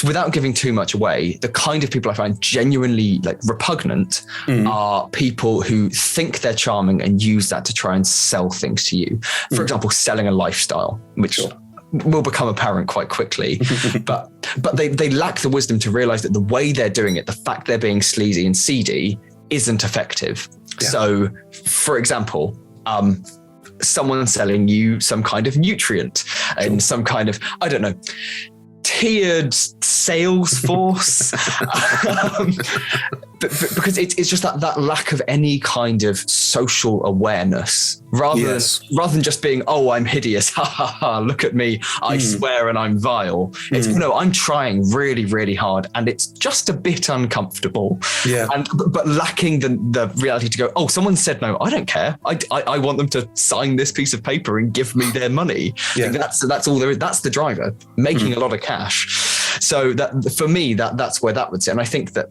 Without giving too much away, the kind of people I find genuinely like repugnant are people who think they're charming and use that to try and sell things to you. For example, selling a lifestyle, which will become apparent quite quickly. but they lack the wisdom to realize that the way they're doing it, the fact they're being sleazy and seedy, isn't effective. Yeah. So, for example, someone selling you some kind of nutrient and some kind of, I don't know, tiered sales force, because it's just that lack of any kind of social awareness, rather than just being, "Oh, I'm hideous, ha ha ha, look at me, I swear and I'm vile." It's no, I'm trying really, really hard and it's just a bit uncomfortable. Yeah. But lacking the reality to go, "Oh, someone said no, I don't care. I want them to sign this piece of paper and give me their money." Yeah. That's all there is. That's the driver, making a lot of cash. So that for me, that's where that would sit. And I think that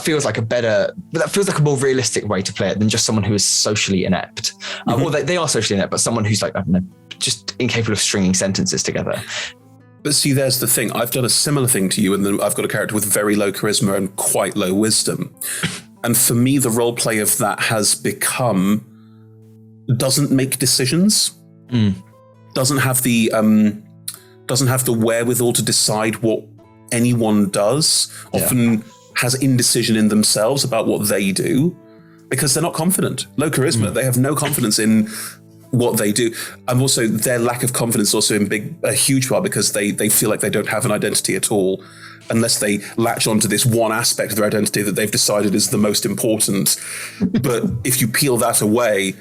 feels like a more realistic way to play it than just someone who is socially inept. Or they are socially inept, but someone who's like, I don't know, just incapable of stringing sentences together. But see, there's the thing. I've done a similar thing to you, and then I've got a character with very low charisma and quite low wisdom. And for me, the role play of that has become doesn't make decisions, doesn't have the wherewithal to decide what anyone does, often has indecision in themselves about what they do because they're not confident. Low charisma, they have no confidence in what they do. And also their lack of confidence also in a huge part because they feel like they don't have an identity at all unless they latch onto this one aspect of their identity that they've decided is the most important. But if you peel that away,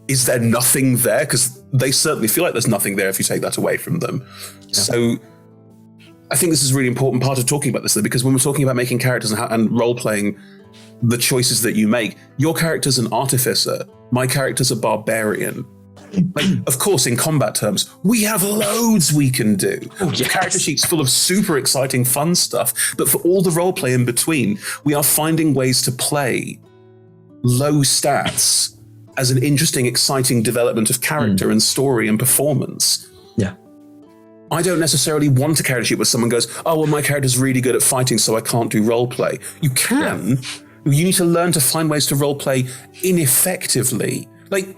is there nothing there? Because they certainly feel like there's nothing there if you take that away from them. Yeah. So I think this is a really important part of talking about this, though, because when we're talking about making characters and role-playing, the choices that you make, your character's an artificer, my character's a barbarian. Like, of course, in combat terms, we have loads we can do. Oh, yes. Character sheets full of super exciting, fun stuff. But for all the role-play in between, we are finding ways to play low stats as an interesting, exciting development of character and story and performance. Yeah. I don't necessarily want a character sheet where someone goes, "Oh, well, my character's really good at fighting, so I can't do roleplay." You can. Yeah. You need to learn to find ways to roleplay ineffectively. Like,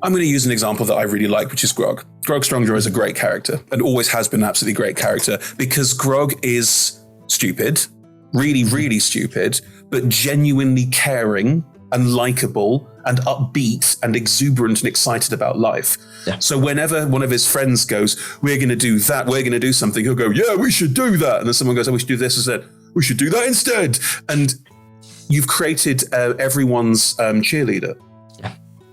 I'm going to use an example that I really like, which is Grog. Grog Strongjaw is a great character and always has been an absolutely great character because Grog is stupid, really, really stupid, but genuinely caring and likable and upbeat and exuberant and excited about life. Yeah. So whenever one of his friends goes, "We're going to do that, we're going to do something," he'll go, "Yeah, we should do that." And then someone goes, "Oh, we should do this," and said, "We should do that instead." And you've created everyone's cheerleader,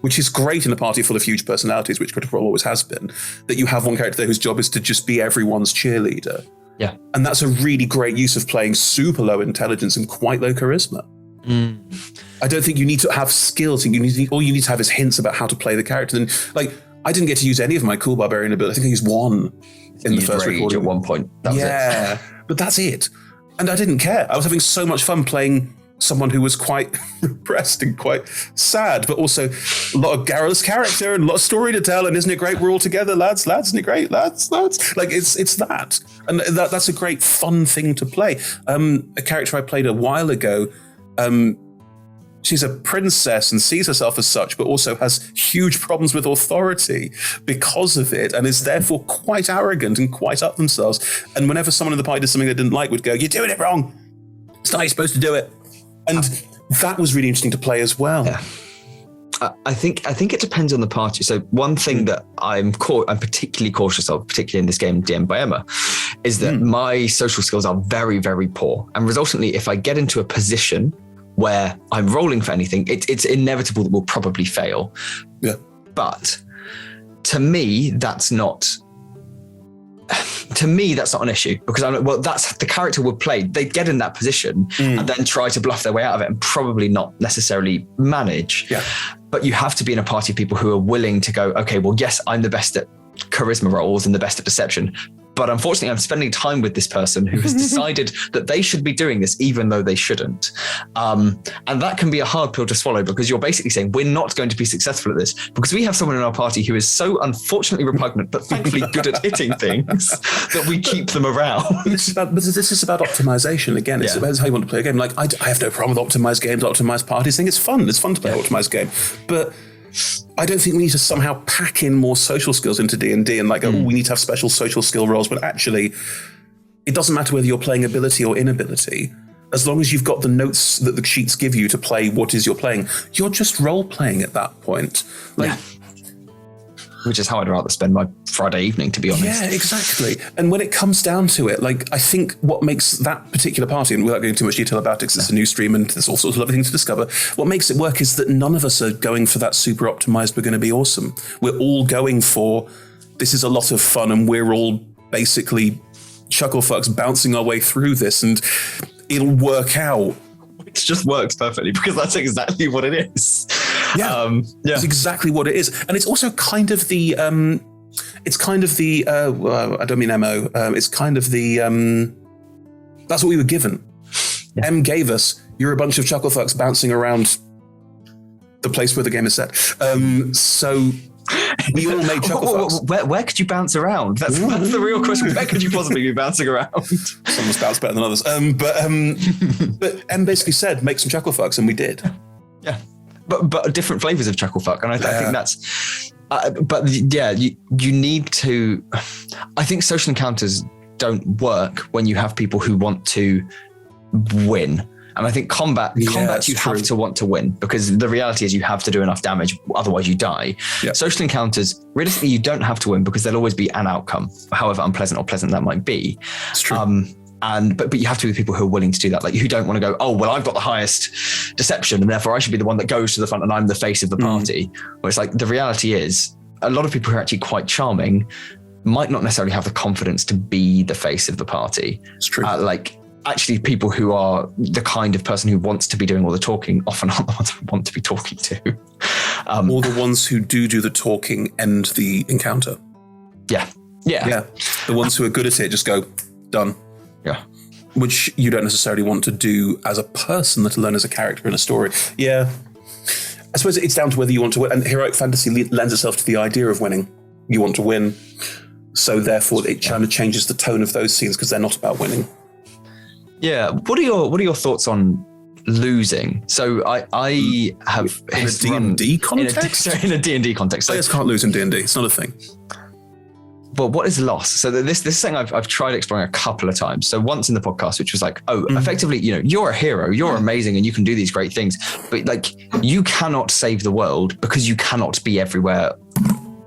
which is great in a party full of huge personalities, which Critical Role always has been, that you have one character there whose job is to just be everyone's cheerleader. Yeah. And that's a really great use of playing super low intelligence and quite low charisma. I don't think you need to have skills. All you need to have is hints about how to play the character. And like, I didn't get to use any of my cool barbarian ability. I think I used one in the first recording. At one point. That was it. But that's it. And I didn't care. I was having so much fun playing someone who was quite repressed and quite sad, but also a lot of garrulous character and a lot of story to tell. And isn't it great? We're all together, lads. Isn't it great, lads? Like it's that. And that's a great fun thing to play. A character I played a while ago, she's a princess and sees herself as such, but also has huge problems with authority because of it, and is therefore quite arrogant and quite up themselves. And whenever someone in the party did something they didn't like, would go, "You're doing it wrong. It's not how you're supposed to do it." And that was really interesting to play as well. Yeah. I think it depends on the party. So one thing that I'm particularly cautious of, particularly in this game, DM by Emma, is that my social skills are very, very poor. And resultantly, if I get into a position where I'm rolling for anything, it's inevitable that we'll probably fail. Yeah. But to me, that's not an issue, because that's the character would play. They'd get in that position and then try to bluff their way out of it and probably not necessarily manage. Yeah. But you have to be in a party of people who are willing to go, okay, well, yes, I'm the best at charisma rolls and the best at deception, but unfortunately I'm spending time with this person who has decided that they should be doing this even though they shouldn't. And that can be a hard pill to swallow, because you're basically saying we're not going to be successful at this because we have someone in our party who is so unfortunately repugnant but thankfully good at hitting things that we keep them around. But this is about optimization again. It's about how you want to play a game. Like, I have no problem with optimized games, optimized parties. I think it's fun. It's fun to play an optimized game. But I don't think we need to somehow pack in more social skills into D&D and like, we need to have special social skill roles. But actually, it doesn't matter whether you're playing ability or inability. As long as you've got the notes that the sheets give you to play what is you're playing, you're just role-playing at that point. Like, which is how I'd rather spend my Friday evening, to be honest. Yeah, exactly. And when it comes down to it, like, I think what makes that particular party, and without going into too much detail about it, because it's a new stream and there's all sorts of lovely things to discover, what makes it work is that none of us are going for that super optimized, we're going to be awesome. We're all going for, this is a lot of fun, and we're all basically chucklefucks bouncing our way through this, and it'll work out. It just works perfectly, because that's exactly what it is. Yeah, it's exactly what it is. And it's also kind of the, I don't mean MO, it's kind of the, that's what we were given. Yeah. M gave us, you're a bunch of chucklefucks bouncing around the place where the game is set. So we all made chucklefucks. Where could you bounce around? That's the real question. Where could you possibly be bouncing around? Some must bounce better than others. But M basically said, make some chucklefucks, and we did. Yeah. But different flavors of chucklefuck. And I think that's, you need to, I think social encounters don't work when you have people who want to win. And I think combat you have to want to win, because the reality is you have to do enough damage, otherwise you die. Yep. Social encounters, realistically, you don't have to win, because there'll always be an outcome, however unpleasant or pleasant that might be. It's true. But you have to be with people who are willing to do that, like who don't want to go, oh, well, I've got the highest deception and therefore I should be the one that goes to the front and I'm the face of the party. Where it's like, the reality is a lot of people who are actually quite charming might not necessarily have the confidence to be the face of the party. It's true. Actually, people who are the kind of person who wants to be doing all the talking often aren't the ones I want to be talking to. Or the ones who do the talking and the encounter. Yeah. The ones who are good at it just go, done. Yeah. Which you don't necessarily want to do as a person, let alone as a character in a story. Yeah. I suppose it's down to whether you want to win. And heroic fantasy lends itself to the idea of winning. You want to win. So therefore it kind of changes the tone of those scenes, because they're not about winning. Yeah. What are your thoughts on losing? So I have in a D&D context? In a D&D context. Players can't lose in D&D. It's not a thing. Well, what is loss? So this is something I've tried exploring a couple of times. So once in the podcast, which was like, effectively, you're a hero, you're amazing, and you can do these great things, but like, you cannot save the world because you cannot be everywhere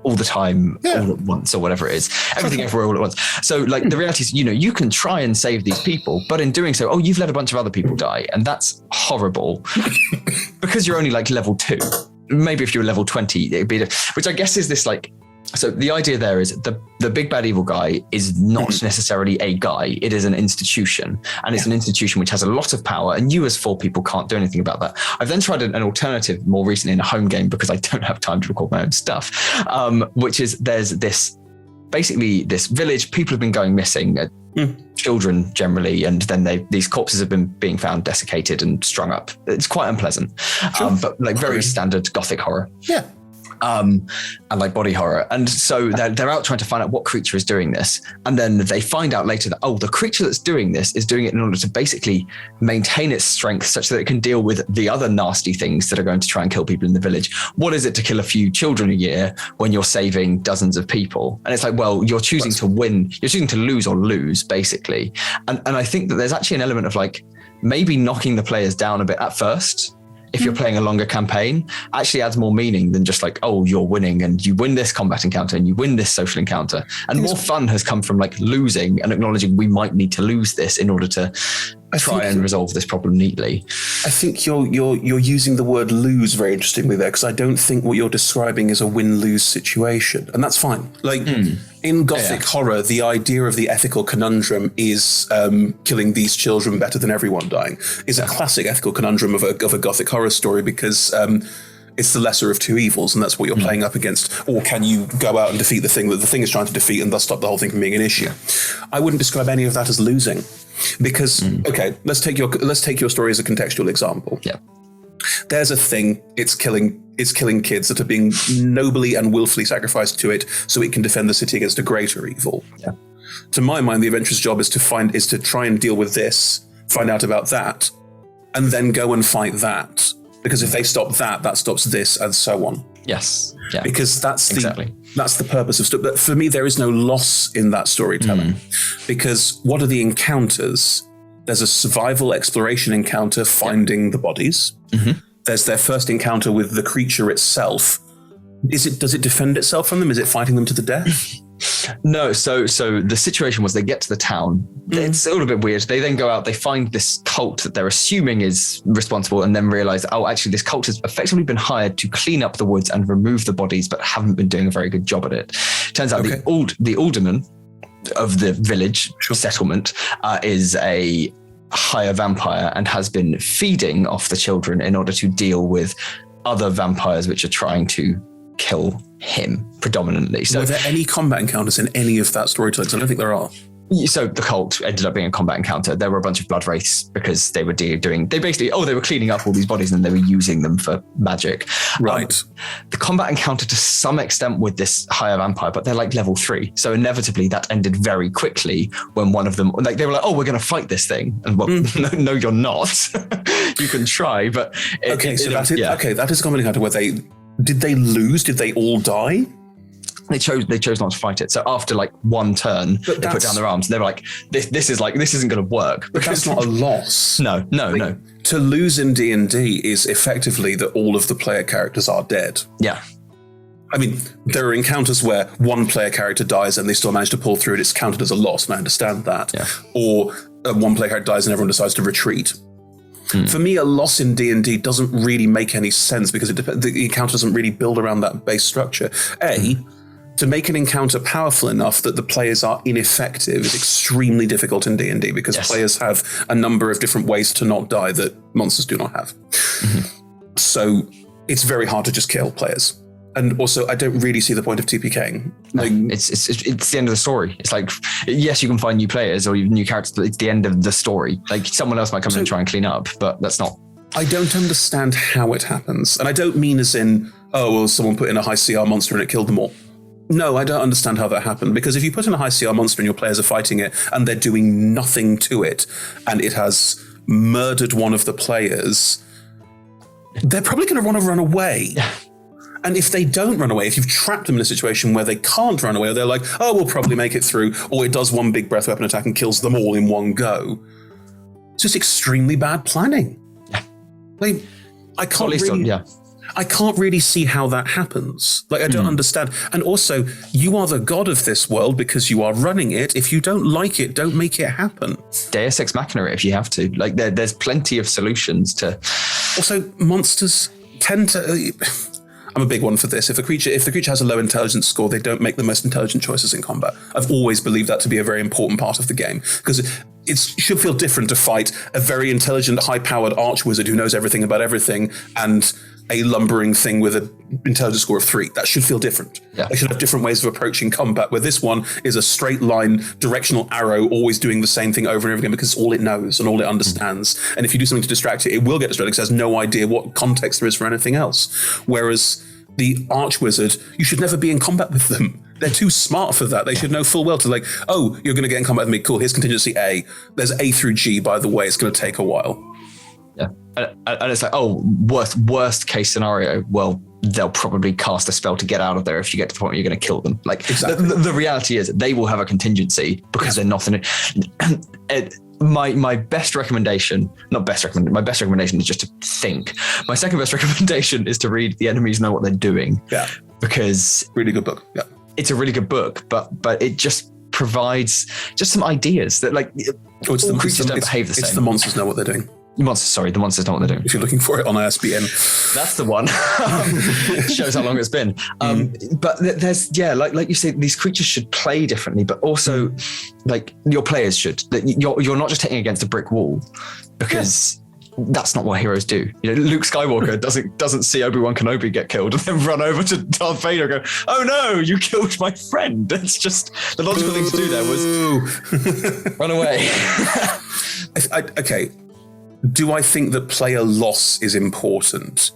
all the time, all at once, or whatever it is. Everything everywhere all at once. So like, the reality is, you can try and save these people, but in doing so, you've let a bunch of other people die, and that's horrible because you're only like level 2. Maybe if you were level 20, it'd be, which I guess is this like. So the idea there is the big bad evil guy is not necessarily a guy. It is an institution, and it's an institution which has a lot of power, and you as 4 people can't do anything about that. I've then tried an alternative more recently in a home game, because I don't have time to record my own stuff, which is there's this village, people have been going missing, children generally, and then these corpses have been being found desiccated and strung up. It's quite unpleasant, but like very standard Gothic horror. Yeah. and like body horror. And so they're out trying to find out what creature is doing this. And then they find out later that, the creature that's doing this is doing it in order to basically maintain its strength such that it can deal with the other nasty things that are going to try and kill people in the village. What is it to kill a few children a year when you're saving dozens of people? And it's like, well, you're choosing to win, you're choosing to lose or lose, basically. And I think that there's actually an element of like maybe knocking the players down a bit at first. If you're playing a longer campaign, actually adds more meaning than just like, you're winning and you win this combat encounter and you win this social encounter. And more fun has come from like losing and acknowledging we might need to lose this in order to try and resolve this problem neatly. I think you're using the word lose very interestingly there, because I don't think what you're describing is a win-lose situation, and that's fine. Like in Gothic horror, the idea of the ethical conundrum is killing these children better than everyone dying is a classic ethical conundrum of a Gothic horror story, because it's the lesser of two evils, and that's what you're playing up against. Or can you go out and defeat the thing that the thing is trying to defeat and thus stop the whole thing from being an issue? I wouldn't describe any of that as losing, because let's take your story as a contextual example. Yeah. There's a thing, it's killing kids that are being nobly and willfully sacrificed to it so it can defend the city against a greater evil. Yeah. To my mind, the adventurer's job is to try and deal with this, find out about that, and then go and fight that. Because if they stop that, that stops this, and so on. Yes. Yeah. Because that's the purpose of stuff. But for me, there is no loss in that storytelling. Because what are the encounters? There's a survival exploration encounter, finding the bodies. There's their first encounter with the creature itself. Does it defend itself from them? Is it fighting them to the death? No, so the situation was they get to the town. It's a little bit weird. They then go out, they find this cult that they're assuming is responsible, and then realize, actually, this cult has effectively been hired to clean up the woods and remove the bodies, but haven't been doing a very good job at it. Turns out the alderman of the village settlement is a higher vampire and has been feeding off the children in order to deal with other vampires which are trying to kill him predominantly. So, were there any combat encounters in any of that storytelling? I don't think there are. So the cult ended up being a combat encounter. There were a bunch of blood wraiths because they were they were cleaning up all these bodies and they were using them for magic. Right. The combat encounter to some extent with this higher vampire, but they're like level 3. So inevitably that ended very quickly when one of them, like they were like, we're going to fight this thing. And well, no, you're not. You can try, but. That is a combat encounter where did they lose? Did they all die? They chose not to fight it. So after like one turn, they put down their arms. And they were like, this isn't going to work. But that's not a loss. No. To lose in D&D is effectively that all of the player characters are dead. Yeah. I mean, there are encounters where one player character dies and they still manage to pull through it. It's counted as a loss, and I understand that. Yeah. Or one player character dies and everyone decides to retreat. For me, a loss in D&D doesn't really make any sense because the encounter doesn't really build around that base structure. To make an encounter powerful enough that the players are ineffective is extremely difficult in D&D because players have a number of different ways to not die that monsters do not have. So it's very hard to just kill players. And also, I don't really see the point of TPKing. It's the end of the story. It's like, yes, you can find new players or new characters, but it's the end of the story. Like someone else might come in and try and clean up, but that's not. I don't understand how it happens. And I don't mean as in, someone put in a high CR monster and it killed them all. No, I don't understand how that happened, because if you put in a high CR monster and your players are fighting it and they're doing nothing to it and it has murdered one of the players, they're probably going to run away. Yeah. And if they don't run away, if you've trapped them in a situation where they can't run away, or they're like, we'll probably make it through, or it does one big breath weapon attack and kills them all in one go. It's just extremely bad planning. Yeah. Like, I can't really see how that happens. Like, I don't understand. And also, you are the god of this world because you are running it. If you don't like it, don't make it happen. Deus Ex Machina it if you have to. Like, there's plenty of solutions to. Also, monsters tend to. I'm a big one for this. If the creature has a low intelligence score, they don't make the most intelligent choices in combat. I've always believed that to be a very important part of the game, because it should feel different to fight a very intelligent, high-powered archwizard who knows everything about everything and a lumbering thing with an intelligence score of 3. That should feel different. Yeah. They should have different ways of approaching combat, where this one is a straight line, directional arrow, always doing the same thing over and over again because it's all it knows and all it understands. And if you do something to distract it, it will get distracted because it has no idea what context there is for anything else. Whereas the Archwizard, you should never be in combat with them. They're too smart for that. They should know full well to like, oh, you're going to get in combat with me. Cool, here's contingency A. There's A through G, by the way. It's going to take a while. Yeah. And it's like, oh, worst case scenario, well, they'll probably cast a spell to get out of there if you get to the point where you're going to kill them. Like, exactly. the reality is they will have a contingency because they're not in it. My best recommendation, my best recommendation is just to think. My second best recommendation is to read The Enemies Know What They're Doing. Yeah. Because really good book. Yeah. It's a really good book, but it just provides just some ideas that like all creatures don't behave the same. It's The Monsters Know What They're Doing. The Monsters Know What They're Doing. If you're looking for it on ISBN. That's the one. Shows how long it's been. But there's, like you say, these creatures should play differently, but also like your players should. That you're not just hitting against a brick wall because that's not what heroes do. You know, Luke Skywalker doesn't see Obi-Wan Kenobi get killed and then run over to Darth Vader and go, oh no, you killed my friend. It's just the logical thing to do there was run away. Okay. Do I think that player loss is important?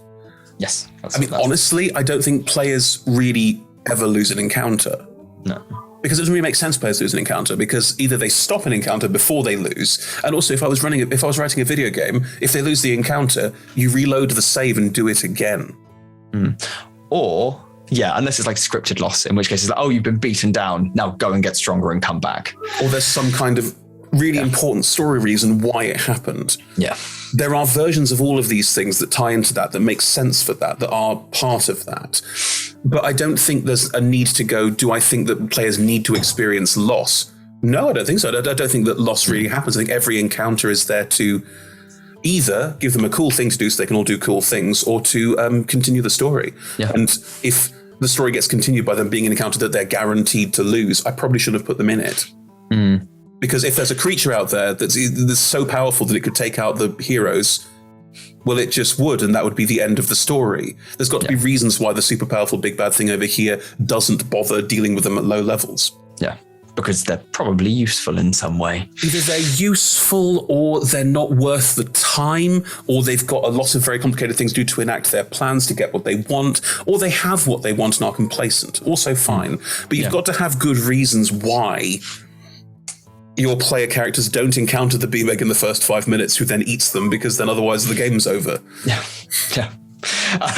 Yes. Honestly, I don't think players really ever lose an encounter. No. Because it doesn't really make sense players lose an encounter because either they stop an encounter before they lose, and also if I was writing a video game, if they lose the encounter, you reload the save and do it again. Or, unless it's like scripted loss, in which case it's like, oh, you've been beaten down, now go and get stronger and come back. Or there's some kind of really important story reason why it happened. Yeah. There are versions of all of these things that tie into that make sense for that are part of that. But I don't think there's a need to go, do I think that players need to experience loss? No, I don't think so. I don't think that loss really happens. I think every encounter is there to either give them a cool thing to do so they can all do cool things, or to continue the story. Yeah. And if the story gets continued by them being an encounter that they're guaranteed to lose, I probably should have put them in it. Because if there's a creature out there that's so powerful that it could take out the heroes, well, it just would, and that would be the end of the story. There's got to be reasons why the super powerful big bad thing over here doesn't bother dealing with them at low levels. Yeah, because they're probably useful in some way. Either they're useful, or they're not worth the time, or they've got a lot of very complicated things to do to enact their plans to get what they want, or they have what they want and are complacent. Also fine. But you've got to have good reasons why your player characters don't encounter the bee egg in the first 5 minutes, who then eats them, because then otherwise the game's over. Yeah.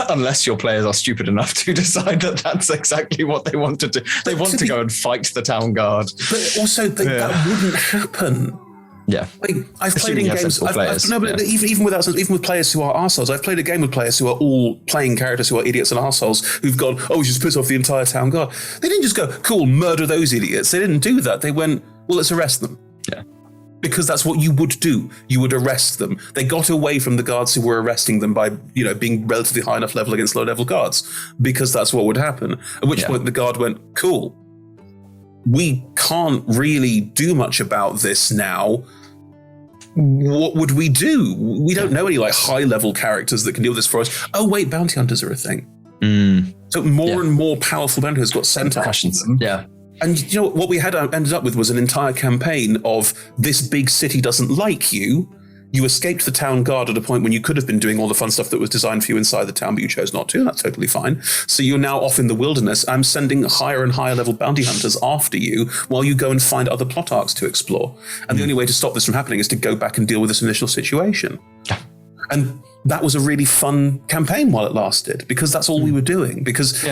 Unless your players are stupid enough to decide that that's exactly what they want to do. They want to go and fight the town guard. But also, that wouldn't happen. Yeah. Like, I've played in games. Even with players who are arseholes, I've played a game with players who are all playing characters who are idiots and arseholes who've gone, oh, we just piss off the entire town guard. They didn't just go, cool, murder those idiots. They didn't do that. They went, well, let's arrest them. Yeah. Because that's what you would do. You would arrest them. They got away from the guards who were arresting them by, being relatively high enough level against low level guards, because that's what would happen. At which point the guard went, cool, we can't really do much about this now. What would we do? We don't know any high level characters that can deal with this for us. Oh wait, bounty hunters are a thing. So more and more powerful bounty hunters got sent after them. Yeah. And what we had ended up with was an entire campaign of this big city doesn't like you. You escaped the town guard at a point when you could have been doing all the fun stuff that was designed for you inside the town, but you chose not to. That's totally fine. So you're now off in the wilderness. I'm sending higher and higher level bounty hunters after you while you go and find other plot arcs to explore. And the only way to stop this from happening is to go back and deal with this initial situation. And that was a really fun campaign while it lasted, because that's all we were doing. Because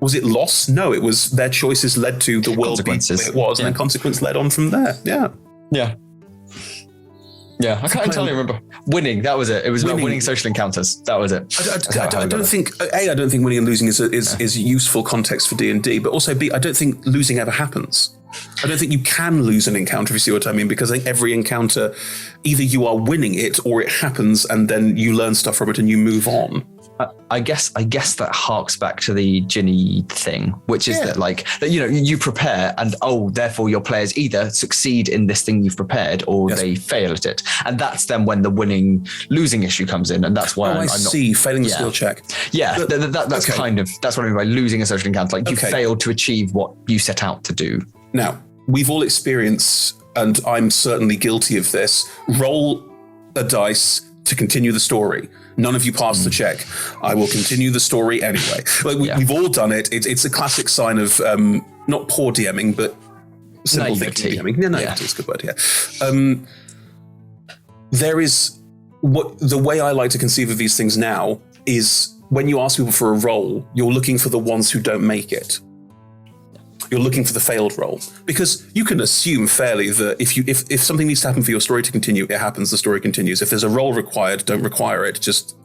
was it loss? No, it was their choices led to the world being the way it was, and then consequence led on from there. Yeah, I can't entirely remember. Winning, that was it. It was about winning social encounters. That was it. I don't think winning and losing is useful context for D&D, but also B, I don't think losing ever happens. I don't think you can lose an encounter, if you see what I mean, because I think every encounter, either you are winning it or it happens and then you learn stuff from it and you move on. I guess that harks back to the Ginny thing, which is that you prepare and therefore your players either succeed in this thing you've prepared or they fail at it, and that's then when the losing issue comes in, and that's why I'm not failing the skill check. Yeah, that's kind of that's what I mean by losing a social encounter. Like you failed to achieve what you set out to do. Now we've all experienced, and I'm certainly guilty of this. Roll a dice to continue the story. None of you passed the check. I will continue the story anyway. Like we've all done it. It's a classic sign of not poor DMing, but simple thinking DMing. No, naivety is a good word. Yeah. There is the way I like to conceive of these things now is when you ask people for a role, you're looking for the ones who don't make it. You're looking for the failed role, because you can assume fairly that if something needs to happen for your story to continue, it happens, the story continues. If there's a role required, don't require it, just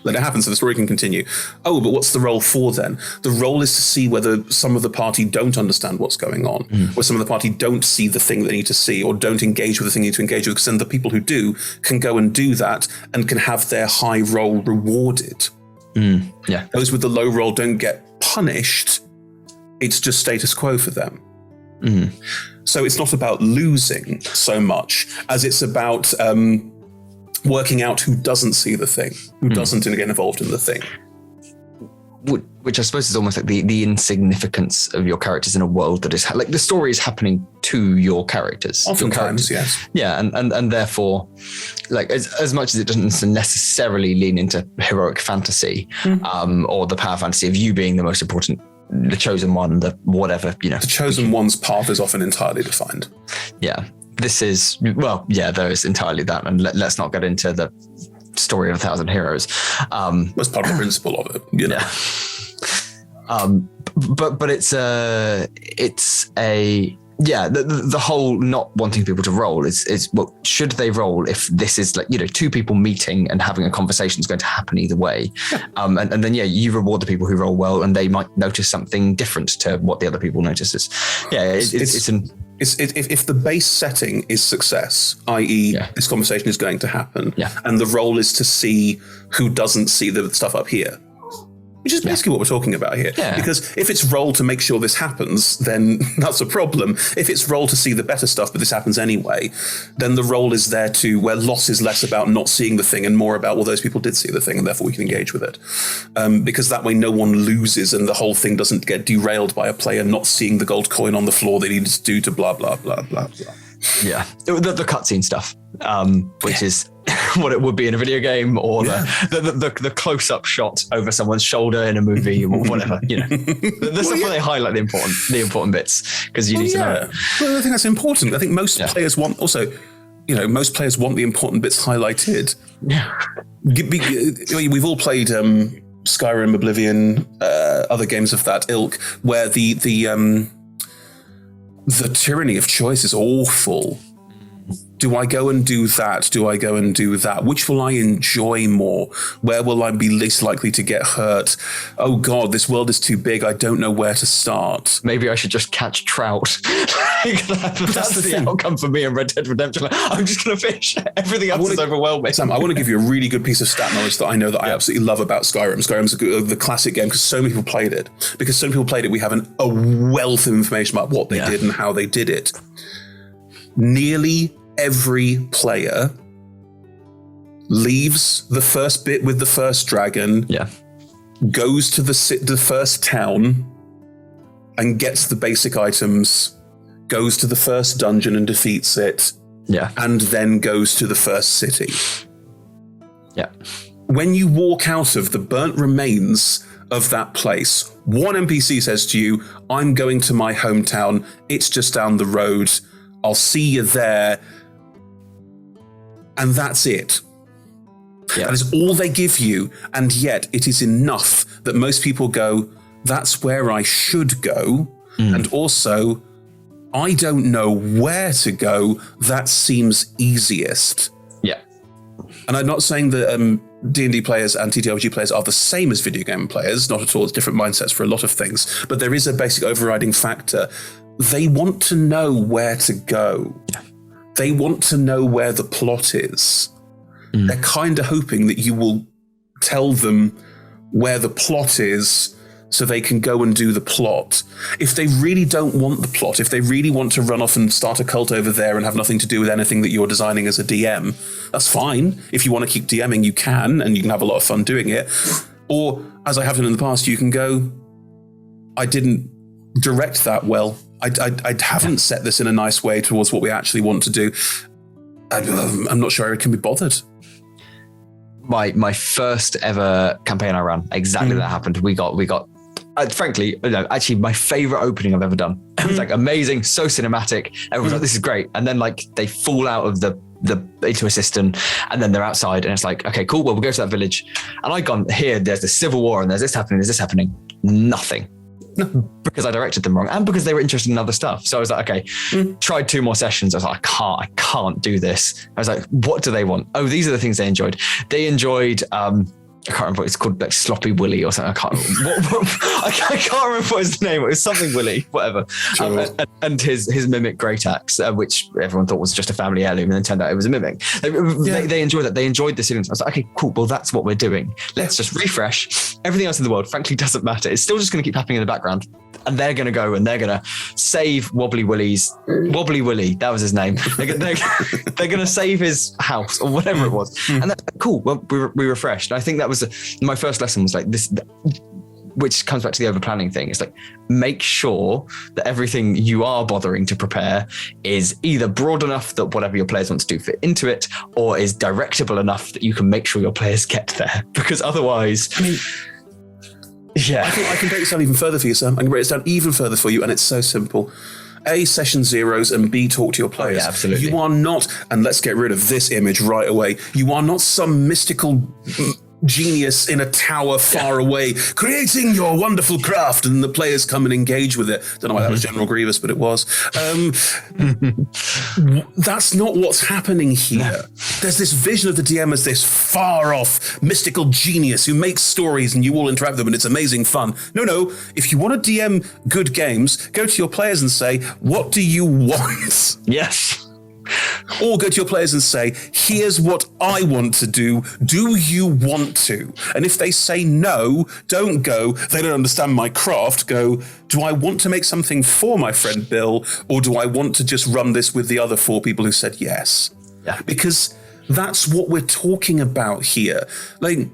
let it happen so the story can continue. Oh, but what's the role for then? The role is to see whether some of the party don't understand what's going on, or some of the party don't see the thing they need to see, or don't engage with the thing they need to engage with, because then the people who do can go and do that and can have their high role rewarded. Those with the low role don't get punished. It's just status quo for them. So it's not about losing so much as it's about working out who doesn't see the thing, who doesn't get involved in the thing. Which I suppose is almost like the insignificance of your characters in a world that is like the story is happening to your characters. Oftentimes, yes. Yeah, and therefore, like as much as it doesn't necessarily lean into heroic fantasy or the power fantasy of you being the most important, the chosen one, the whatever, you know. The chosen one's path is often entirely defined. Yeah. This is, there is entirely that. And let's not get into the story of 1,000 heroes. That's part of the principle of it, you know. Yeah. But it's the whole not wanting people to roll is well, should they roll if this is like, you know, two people meeting and having a conversation is going to happen either way. And then, you reward the people who roll well and they might notice something different to what the other people notices. Yeah. If the base setting is success, i.e. this conversation is going to happen, and the role is to see who doesn't see the stuff up here, which is basically what we're talking about here. Yeah. Because if it's roll to make sure this happens, then that's a problem. If it's roll to see the better stuff, but this happens anyway, then the role is there to where loss is less about not seeing the thing and more about, well, those people did see the thing and therefore we can engage with it. Because that way no one loses and the whole thing doesn't get derailed by a player not seeing the gold coin on the floor they needed to do to blah, blah, blah, blah, blah. Yeah. The cutscene stuff, which is what it would be in a video game, or the close-up shot over someone's shoulder in a movie or whatever, you know. The stuff where they highlight the important bits because you need to know it. Well, I think that's important. I think most players want most players want the important bits highlighted. Yeah. We've all played Skyrim, Oblivion, other games of that ilk, where the tyranny of choice is awful. Do I go and do that? Do I go and do that? Which will I enjoy more? Where will I be least likely to get hurt? Oh God, this world is too big. I don't know where to start. Maybe I should just catch trout. That's the outcome for me in Red Dead Redemption. I'm just going to fish. Everything else is overwhelming. Sam, I want to give you a really good piece of stat knowledge that I know that I absolutely love about Skyrim. Skyrim's the classic game because so many people played it. Because so many people played it, we have a wealth of information about what they did and how they did it. Nearly every player leaves the first bit with the first dragon, goes to the first town and gets the basic items, goes to the first dungeon and defeats it, and then goes to the first city. Yeah. When you walk out of the burnt remains of that place, one NPC says to you, I'm going to my hometown, it's just down the road, I'll see you there. And that's it. That is all they give you. And yet it is enough that most people go, that's where I should go. And also, I don't know where to go. That seems easiest. Yeah. And I'm not saying that D&D players and TTRPG players are the same as video game players. Not at all. It's different mindsets for a lot of things. But there is a basic overriding factor. They want to know where to go. Yeah. They want to know where the plot is. They're kind of hoping that you will tell them where the plot is so they can go and do the plot. If they really don't want the plot, if they really want to run off and start a cult over there and have nothing to do with anything that you're designing as a DM, that's fine. If you want to keep DMing, you can, and you can have a lot of fun doing it. Or, as I have done in the past, you can go, I didn't direct that well. I haven't set this in a nice way towards what we actually want to do. I'm not sure I can be bothered. my first ever campaign I ran, exactly that happened. We got frankly, no, actually my favorite opening I've ever done. It was like amazing, so cinematic. Everyone's like, this is great. And then like they fall out of the into a cistern, and then they're outside, and it's like, okay, cool, well, we'll go to that village. And I gone, here, there's the civil war, and there's this happening. Nothing. Because I directed them wrong, and because they were interested in other stuff. So I was like, okay, tried 2 more sessions. I was like, I can't do this. I was like, what do they want? Oh, these are the things they enjoyed. They enjoyed, I can't remember what it's called, like Sloppy Willy or something. I can't remember what his name was. It was something Willy, whatever. Sure. And his mimic Great Axe, which everyone thought was just a family heirloom, and then turned out it was a mimic. They enjoyed that. They enjoyed the series. I was like, okay, cool. Well, that's what we're doing. Let's just refresh. Everything else in the world, frankly, doesn't matter. It's still just going to keep happening in the background. And they're going to go and they're going to save Wobbly Willy. That was his name. They're going to save his house or whatever it was. And that's cool. Well, we refreshed. And I think that was my first lesson was like this, which comes back to the over planning thing. It's like, make sure that everything you are bothering to prepare is either broad enough that whatever your players want to do fit into it, or is directable enough that you can make sure your players get there. Because otherwise, I mean, yeah, I can take this down even further for you, Sam. I can break this down even further for you, and it's so simple. A, session zeros, and B, talk to your players. Yeah, absolutely. You are not, and let's get rid of this image right away, you are not some mystical genius in a tower far away, creating your wonderful craft, and the players come and engage with it. Don't know why that was General Grievous, but it was. That's not what's happening here. No. There's this vision of the DM as this far-off mystical genius who makes stories and you all interact with them and it's amazing fun. No. If you want to DM good games, go to your players and say, what do you want? Yes. Or go to your players and say, here's what I want to do. Do you want to? And if they say no, don't go, they don't understand my craft. Go, do I want to make something for my friend Bill? Or do I want to just run this with the other 4 people who said yes? Yeah. Because that's what we're talking about here. Like,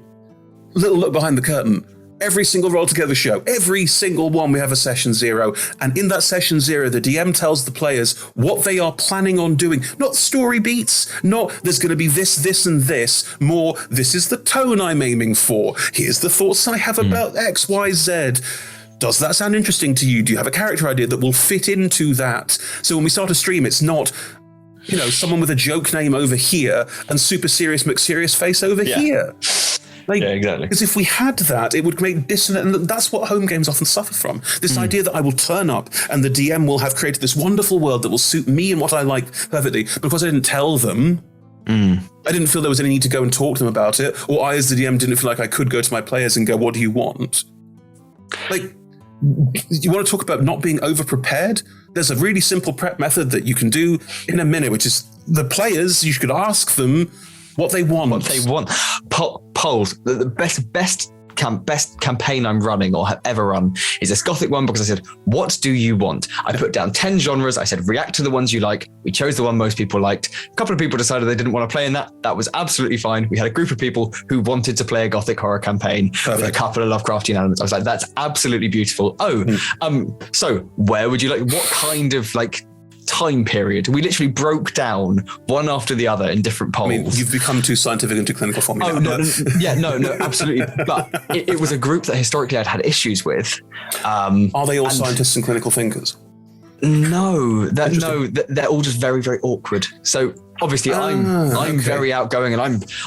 little look behind the curtain. Every single Roll Together show, every single one, we have a session 0. And in that session 0, the DM tells the players what they are planning on doing. Not story beats, not there's going to be this, and this. More, this is the tone I'm aiming for. Here's the thoughts I have about X, Y, Z. Does that sound interesting to you? Do you have a character idea that will fit into that? So when we start a stream, it's not, someone with a joke name over here and super serious McSerious face over here. Yeah, exactly. Because if we had that, it would make dissonant, and that's what home games often suffer from. This idea that I will turn up and the DM will have created this wonderful world that will suit me and what I like perfectly. But because I didn't tell them, I didn't feel there was any need to go and talk to them about it, or I as the DM didn't feel like I could go to my players and go, what do you want? Like, you want to talk about not being over-prepared? There's a really simple prep method that you can do in a minute, which is the players, you could ask them what they want. Polls. The best campaign I'm running or have ever run is this Gothic one, because I said, what do you want? I put down 10 genres. I said, react to the ones you like. We chose the one most people liked. A couple of people decided they didn't want to play in that. That was absolutely fine. We had a group of people who wanted to play a Gothic horror campaign with a couple of Lovecraftian elements. I was like, that's absolutely beautiful. So where would you like, what kind of time period? We literally broke down one after the other in different polls. I mean, you've become too scientific and too clinical for me. No, absolutely. But it was a group that historically I'd had issues with. Are they all scientists and clinical thinkers? No, they're all just very, very awkward. So obviously I'm very outgoing, and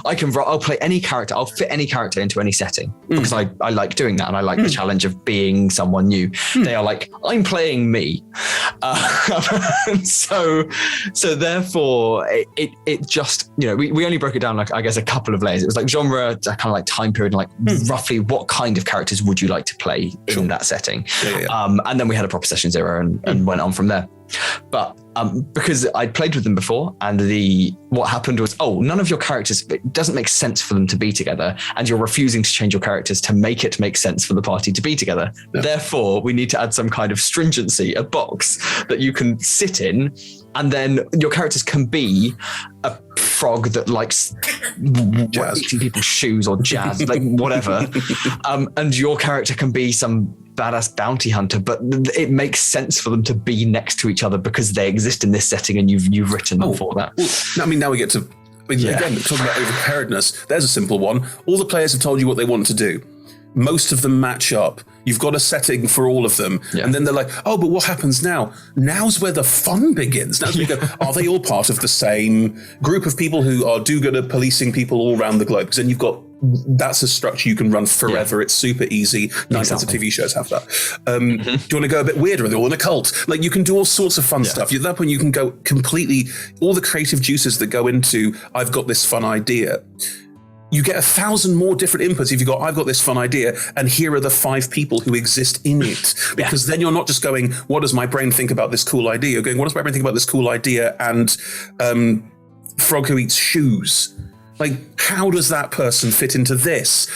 I'll play any character. I'll fit any character into any setting because I like doing that, and I like the challenge of being someone new. They are like, I'm playing me. So therefore it just, we only broke it down I guess a couple of layers. It was like genre, kind of like time period, and roughly what kind of characters would you like to play in that setting. And then we had a proper session 0 and went on from there. But because I'd played with them before, and what happened was, none of your characters, it doesn't make sense for them to be together, and you're refusing to change your characters to make it make sense for the party to be together. Yeah. Therefore, we need to add some kind of stringency, a box that you can sit in, and then your characters can be a frog that likes eating people's shoes or jazz, whatever. And your character can be some badass bounty hunter, but it makes sense for them to be next to each other because they exist in this setting, and you've written them for that. Well, I mean, now we get to But again, talking about over-preparedness, there's a simple one. All the players have told you what they want to do. Most of them match up. You've got a setting for all of them. Yeah. And then they're like, oh, but what happens now? Now's where the fun begins. Now's where we go, are they all part of the same group of people who are do good at policing people all around the globe? Because then you've got, that's a structure you can run forever. It's super easy. Nice lots of TV shows have that. Do you want to go a bit weirder? Are they all in a cult? Like, you can do all sorts of fun stuff. At that point, you can go completely, all the creative juices that go into, I've got this fun idea. You get 1,000 more different inputs if I've got this fun idea, and here are the 5 people who exist in it. Because then you're not just going, what does my brain think about this cool idea? You're going, what does my brain think about this cool idea and Frog Who Eats Shoes? Like, how does that person fit into this?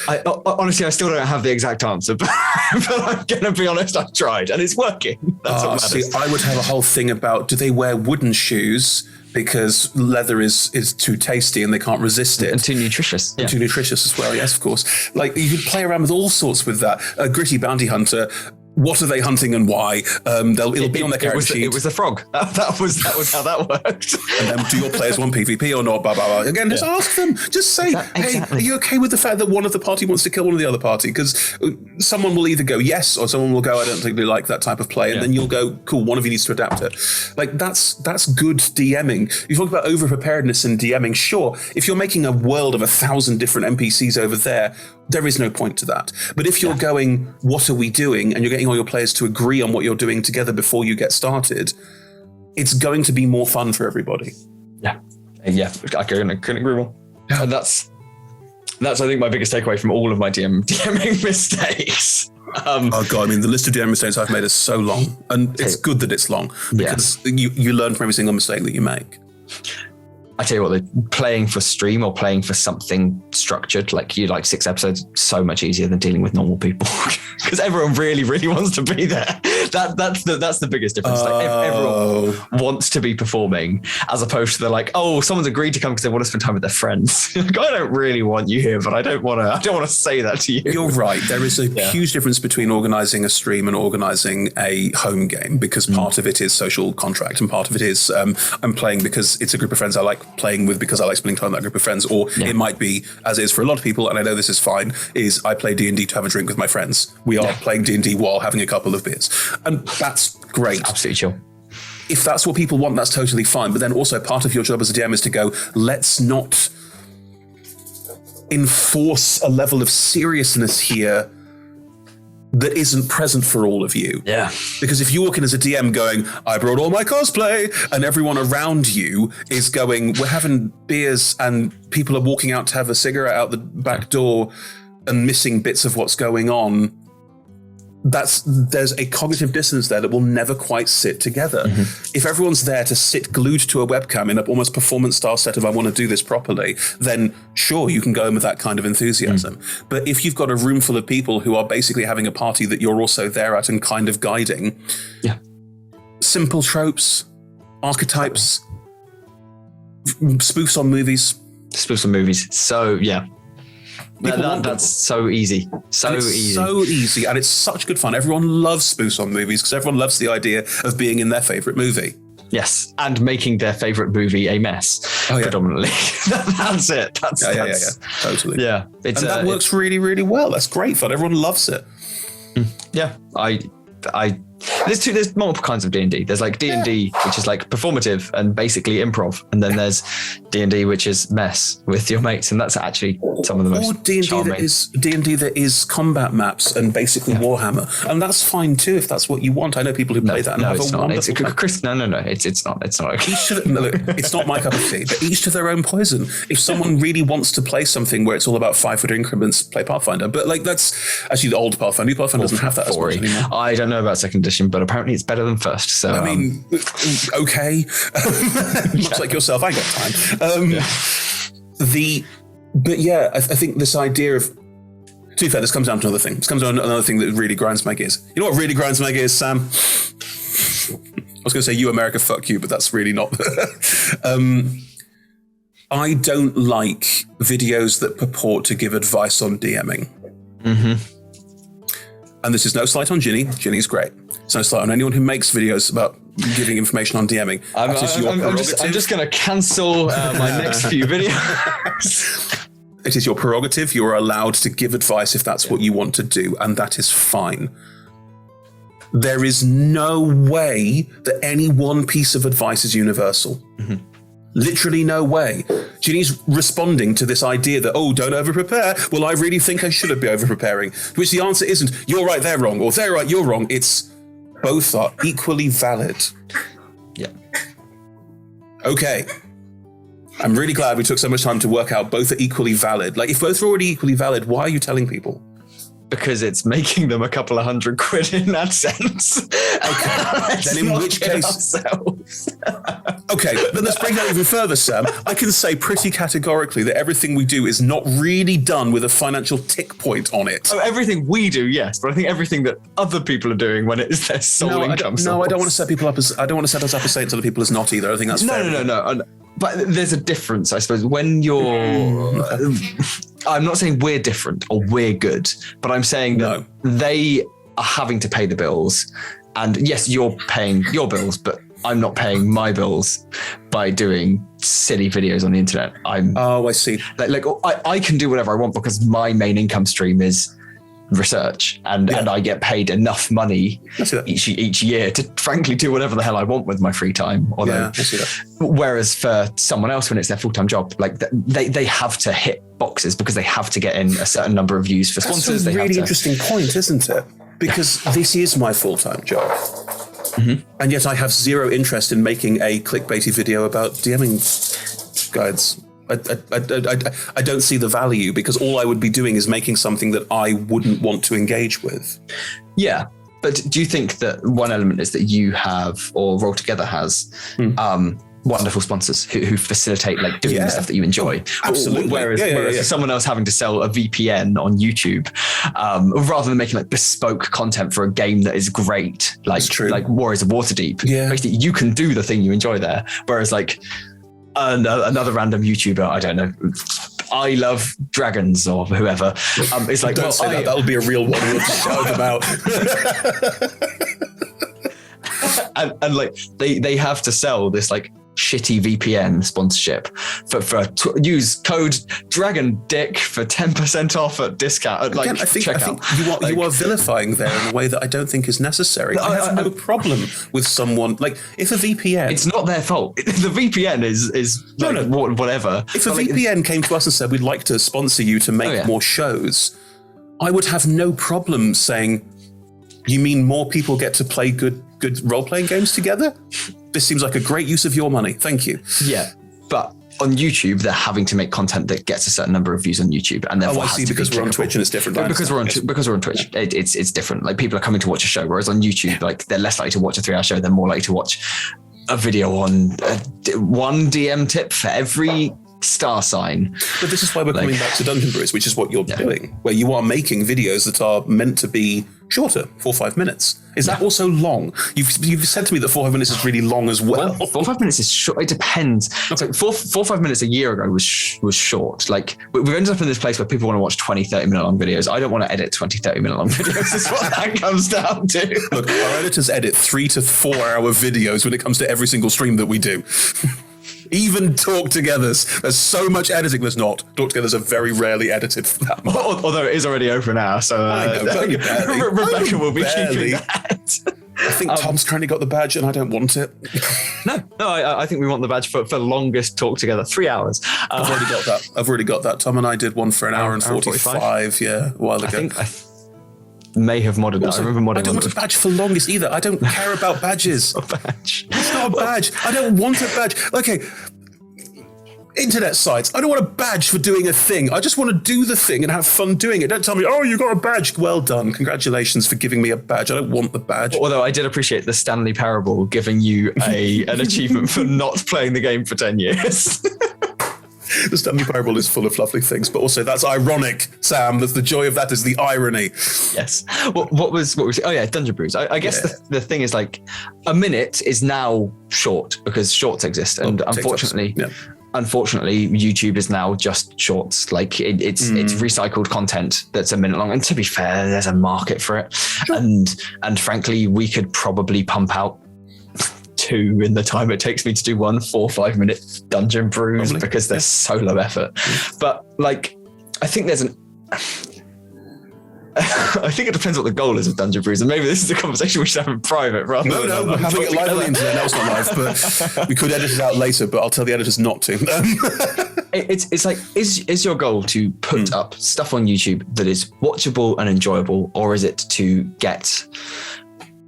Honestly, I still don't have the exact answer, but I'm going to be honest, I've tried, and it's working. That's what matters. See, I would have a whole thing about, do they wear wooden shoes because leather is too tasty and they can't resist it? And too nutritious. And too nutritious as well, yes, of course. Like, you could play around with all sorts with that. A gritty bounty hunter, what are they hunting and why? It'll be on their character sheet. It was the frog. That was how that worked. And then, do your players want PvP or not? Blah, blah, blah. Again, just ask them. Just say, hey, are you okay with the fact that one of the party wants to kill one of the other party? Because someone will either go yes, or someone will go, I don't particularly like that type of play. And then you'll go, cool, one of you needs to adapt it. Like, that's good DMing. You talk about over-preparedness and DMing. Sure, if you're making a world of 1,000 different NPCs over there, there is no point to that. But if you're going, what are we doing? And you're getting all your players to agree on what you're doing together before you get started, it's going to be more fun for everybody. Yeah, I couldn't agree more. Yeah. And that's I think my biggest takeaway from all of my DMing mistakes. Oh God, I mean, the list of DM mistakes I've made is so long, and it's good that it's long because you learn from every single mistake that you make. I tell you what, playing for stream or playing for something structured, like 6 episodes, so much easier than dealing with normal people because everyone really, really wants to be there. That's the biggest difference. Like, everyone wants to be performing, as opposed to they're like, oh, someone's agreed to come because they want to spend time with their friends. Like, I don't really want you here, but I don't want to say that to you. You're right. There is a huge difference between organizing a stream and organizing a home game, because part of it is social contract and part of it is I'm playing because it's a group of friends I like playing with because I like spending time with that group of friends, or it might be, as it is for a lot of people, and I know this is fine, is I play D&D to have a drink with my friends. We are playing D&D while having a couple of beers, and that's great. It's absolutely chill. If that's what people want, that's totally fine. But then also part of your job as a DM is to go, let's not enforce a level of seriousness here that isn't present for all of you. Yeah. Because if you walk in as a DM going, I brought all my cosplay, and everyone around you is going, we're having beers and people are walking out to have a cigarette out the back door and missing bits of what's going on, there's a cognitive dissonance there that will never quite sit together. If everyone's there to sit glued to a webcam in a almost performance style set of I want to do this properly, then sure, you can go in with that kind of enthusiasm. But if you've got a room full of people who are basically having a party that you're also there at and kind of guiding, simple tropes, archetypes, spoofs on movies. So that's so easy. So easy. And it's such good fun. Everyone loves spoofs on movies because everyone loves the idea of being in their favorite movie. Yes, and making their favorite movie a mess, predominantly. That's it. That's totally. Yeah, and that works really, really well. That's great fun. Everyone loves it. Yeah, there's multiple kinds of D&D. There's like D&D, which is like performative and basically improv, and then there's D&D, which is mess with your mates, and that's actually some of the most charming. D&D that is combat maps and basically Warhammer, and that's fine too if that's what you want. I know people who play that and have a wonderful time. It's not. It's not. It's not my cup of tea, but each to their own poison. If someone really wants to play something where it's all about 5-foot increments, play Pathfinder. But like, that's actually the old Pathfinder. New Pathfinder doesn't have that as much anymore. I don't know about second edition, but apparently it's better than first. So I mean, okay, much like yourself, I got time. I think this idea of, to be fair, this comes down to another thing. This comes down to another thing that really grinds my gears. You know what really grinds my gears, Sam? I was going to say, you America, fuck you, but that's really not. I don't like videos that purport to give advice on DMing. And this is no slight on Ginny. Ginny's great. It's no slight on anyone who makes videos about giving information on DMing. I'm just going to cancel my next few videos. It is your prerogative. You are allowed to give advice if that's what you want to do, and that is fine. There is no way that any one piece of advice is universal. Mm-hmm. Literally no way. Ginny's responding to this idea that, don't over-prepare. Well, I really think I shouldn't be over-preparing. To which the answer isn't, you're right, they're wrong, or they're right, you're wrong. It's both are equally valid. Yeah. Okay. I'm really glad we took so much time to work out both are equally valid. Like, if both are already equally valid, why are you telling people? Because it's making them a couple of $100 in AdSense. Okay. Then in which case... Okay, then let's break that even further, Sam. I can say pretty categorically that everything we do is not really done with a financial tick point on it. Oh, everything we do, yes, but I think everything that other people are doing when it is their sole income source. No, I don't want to set people up as... I don't want to set us up as saying to other people as not either. I think that's fair. No. But there's a difference, I suppose, when you're... I'm not saying we're different or we're good, but I'm saying that they are having to pay the bills. And yes, you're paying your bills, but I'm not paying my bills by doing silly videos on the internet. I see. I can do whatever I want because my main income stream is research, and I get paid enough money each year to frankly do whatever the hell I want with my free time. Although, whereas for someone else, when it's their full-time job, like they have to hit boxes because they have to get in a certain number of views for sponsors. That's a really interesting point, isn't it? Because this is my full-time job. Mm-hmm. And yet I have zero interest in making a clickbaity video about DMing guides. I don't see the value because all I would be doing is making something that I wouldn't want to engage with. Yeah. But do you think that one element is that you have, or Roll Together has, wonderful sponsors who facilitate like doing the stuff that you enjoy? Absolutely. Whereas someone else having to sell a VPN on YouTube, rather than making like bespoke content for a game that is great, like Warriors of Waterdeep. Yeah. Basically, you can do the thing you enjoy there. Whereas like another random YouTuber, I don't know, I love dragons or whoever. It's like, don't say that. That'll be a real one. We'll just shout them out. and like they have to sell this like shitty VPN sponsorship use code DragonDick for 10% off at discount. Like, again, I think you are vilifying there in a way that I don't think is necessary. I have no problem with someone like if a VPN. It's not their fault. The VPN is whatever. If a VPN came to us and said we'd like to sponsor you to make more shows, I would have no problem saying, you mean more people get to play good role-playing games together? This seems like a great use of your money. Thank you. Yeah, but on YouTube, they're having to make content that gets a certain number of views on YouTube, and therefore because we're on Twitch and it's different. Because we're on Twitch, it's different. Like people are coming to watch a show, whereas on YouTube, like they're less likely to watch a 3-hour show. They're more likely to watch a video on one DM tip for every star sign. But this is why we're coming back to Dungeon Brews, which is what you're doing, where you are making videos that are meant to be shorter, 4 or 5 minutes. Is that also long? You've said to me that 4 or 5 minutes is really long as well. 4 or 5 minutes is short. It depends. Okay. So 4 or 5 minutes a year ago was short. Like we've ended up in this place where people want to watch 20, 30 minute long videos. I don't want to edit 20, 30 minute long videos. Is what that comes down to. Look, our editors edit 3 to 4 hour videos when it comes to every single stream that we do. Even Talk Togethers. There's so much editing. There's not. Talk Togethers are very rarely edited for that much. Although it is already open now, so Rebecca will be keeping that. I think Tom's currently got the badge and I don't want it. No, I think we want the badge for longest Talk Together, 3 hours. I've already got that. Tom and I did one for an hour and 45, a while ago. I may have modded that. I remember modding. I don't want a badge for longest either. I don't care about badges. It's not a badge. I don't want a badge. Okay. Internet sites. I don't want a badge for doing a thing. I just want to do the thing and have fun doing it. Don't tell me, you got a badge. Well done. Congratulations for giving me a badge. I don't want the badge. Although I did appreciate the Stanley Parable giving you an achievement for not playing the game for 10 years. The Stanley Parable is full of lovely things, but also that's ironic, Sam. That's the joy of that is the irony. Yes. What was Dungeon Brews. I guess the thing is like a minute is now short because shorts exist, and unfortunately, YouTube is now just shorts. Like it's recycled content that's a minute long. And to be fair, there's a market for it, and frankly, we could probably pump out 2 in the time it takes me to do one 4 or 5 minute dungeon brews Probably. because they're so low effort. But like, I think there's I think it depends what the goal is of Dungeon Brews, and maybe this is a conversation we should have in private rather No, than we're having it live on the internet. No, it's not live, but we could edit it out later, but I'll tell the editors not to. It's like, is your goal to put up stuff on YouTube that is watchable and enjoyable, or is it to get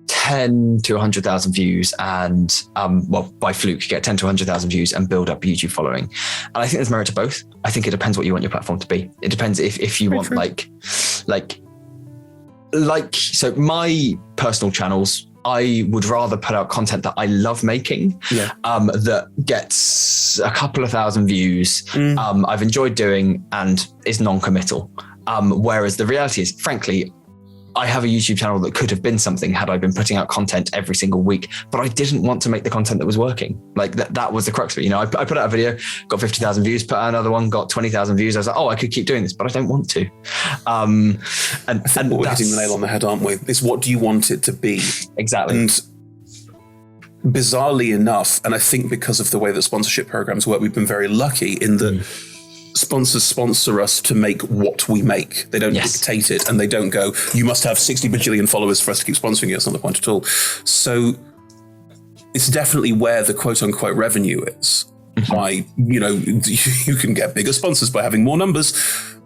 10 to 100,000 views and, by fluke, get 10 to 100,000 views and build up a YouTube following? And I think there's merit to both. I think it depends what you want your platform to be. It depends if you want so my personal channels, I would rather put out content that I love making, that gets a couple of thousand views, I've enjoyed doing and is non-committal. Whereas the reality is, frankly, I have a YouTube channel that could have been something had I been putting out content every single week, but I didn't want to make the content that was working. Like that was the crux of it. You know, I put out a video, got 50,000 views, put out another one, got 20,000 views. I was like, oh, I could keep doing this, but I don't want to. And we're hitting the nail on the head, aren't we? It's what do you want it to be? Exactly. And bizarrely enough, and I think because of the way that sponsorship programs work, we've been very lucky in that sponsors sponsor us to make what we make. They don't dictate it, and they don't go, you must have 60 bajillion followers for us to keep sponsoring you. That's not the point at all. So it's definitely where the quote unquote revenue is. Why, you can get bigger sponsors by having more numbers,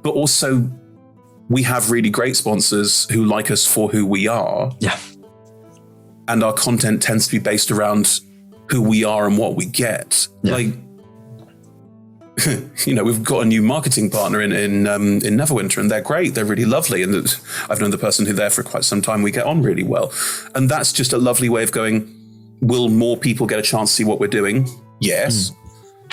but also we have really great sponsors who like us for who we are. Yeah. And our content tends to be based around who we are and what we get. Like, we've got a new marketing partner in Neverwinter, and they're great. They're really lovely. And I've known the person who's there for quite some time. We get on really well. And that's just a lovely way of going, will more people get a chance to see what we're doing? Yes.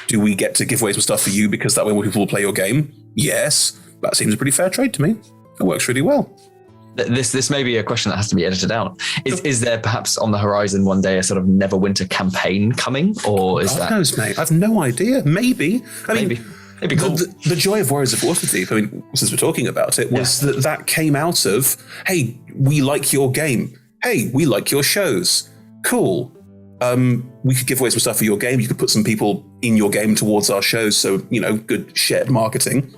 Do we get to give away some stuff for you because that way more people will play your game? Yes. That seems a pretty fair trade to me. It works really well. This may be a question that has to be edited out. Is there perhaps on the horizon one day a sort of Neverwinter campaign coming, or is God knows, mate. I've no idea. Maybe. Maybe cool. The joy of Warriors of Waterdeep, I mean, since we're talking about it, was that came out of, hey, we like your game. Hey, we like your shows. Cool. We could give away some stuff for your game. You could put some people in your game towards our shows. So, good shared marketing.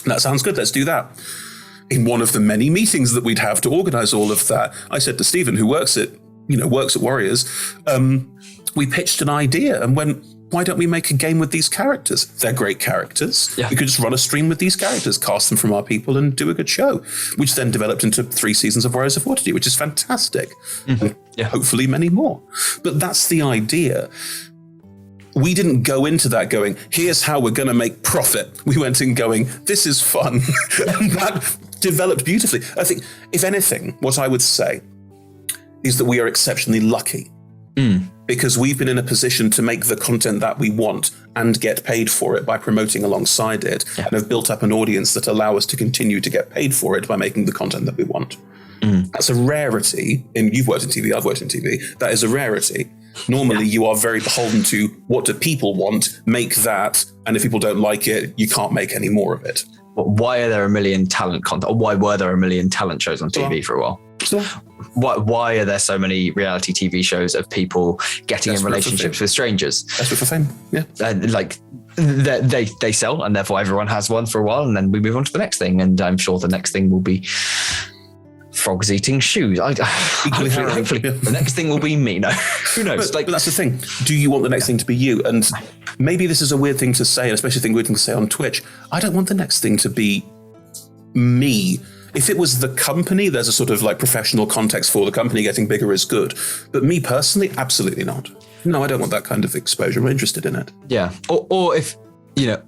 That sounds good. Let's do that. In one of the many meetings that we'd have to organize all of that, I said to Stephen, who works at Warriors, we pitched an idea and went, why don't we make a game with these characters? They're great characters. Yeah. We could just run a stream with these characters, cast them from our people and do a good show, which then developed into 3 seasons of Warriors of Waterdeep, which is fantastic. And hopefully many more. But that's the idea. We didn't go into that going, here's how we're going to make profit. We went in going, this is fun. And that developed beautifully. I think, if anything, what I would say is that we are exceptionally lucky because we've been in a position to make the content that we want and get paid for it by promoting alongside it, and have built up an audience that allow us to continue to get paid for it by making the content that we want. That's a rarity. And you've worked in TV, I've worked in TV. That is a rarity. Normally, you are very beholden to what do people want, make that, and if people don't like it, you can't make any more of it. Why are there a million talent content, or why were there a million talent shows on TV for a while? Why are there so many reality TV shows of people getting in relationships with strangers? That's for fame. Yeah. They sell, and therefore everyone has one for a while, and then we move on to the next thing. And I'm sure the next thing will be frogs eating shoes. Hopefully the next thing will be me. No, who knows? But that's the thing. Do you want the next thing to be you? And maybe this is a weird thing to say, and especially a weird thing to say on Twitch. I don't want the next thing to be me. If it was the company, there's a sort of like professional context for the company getting bigger is good. But me personally, absolutely not. No, I don't want that kind of exposure. I'm interested in it. Yeah. Or if,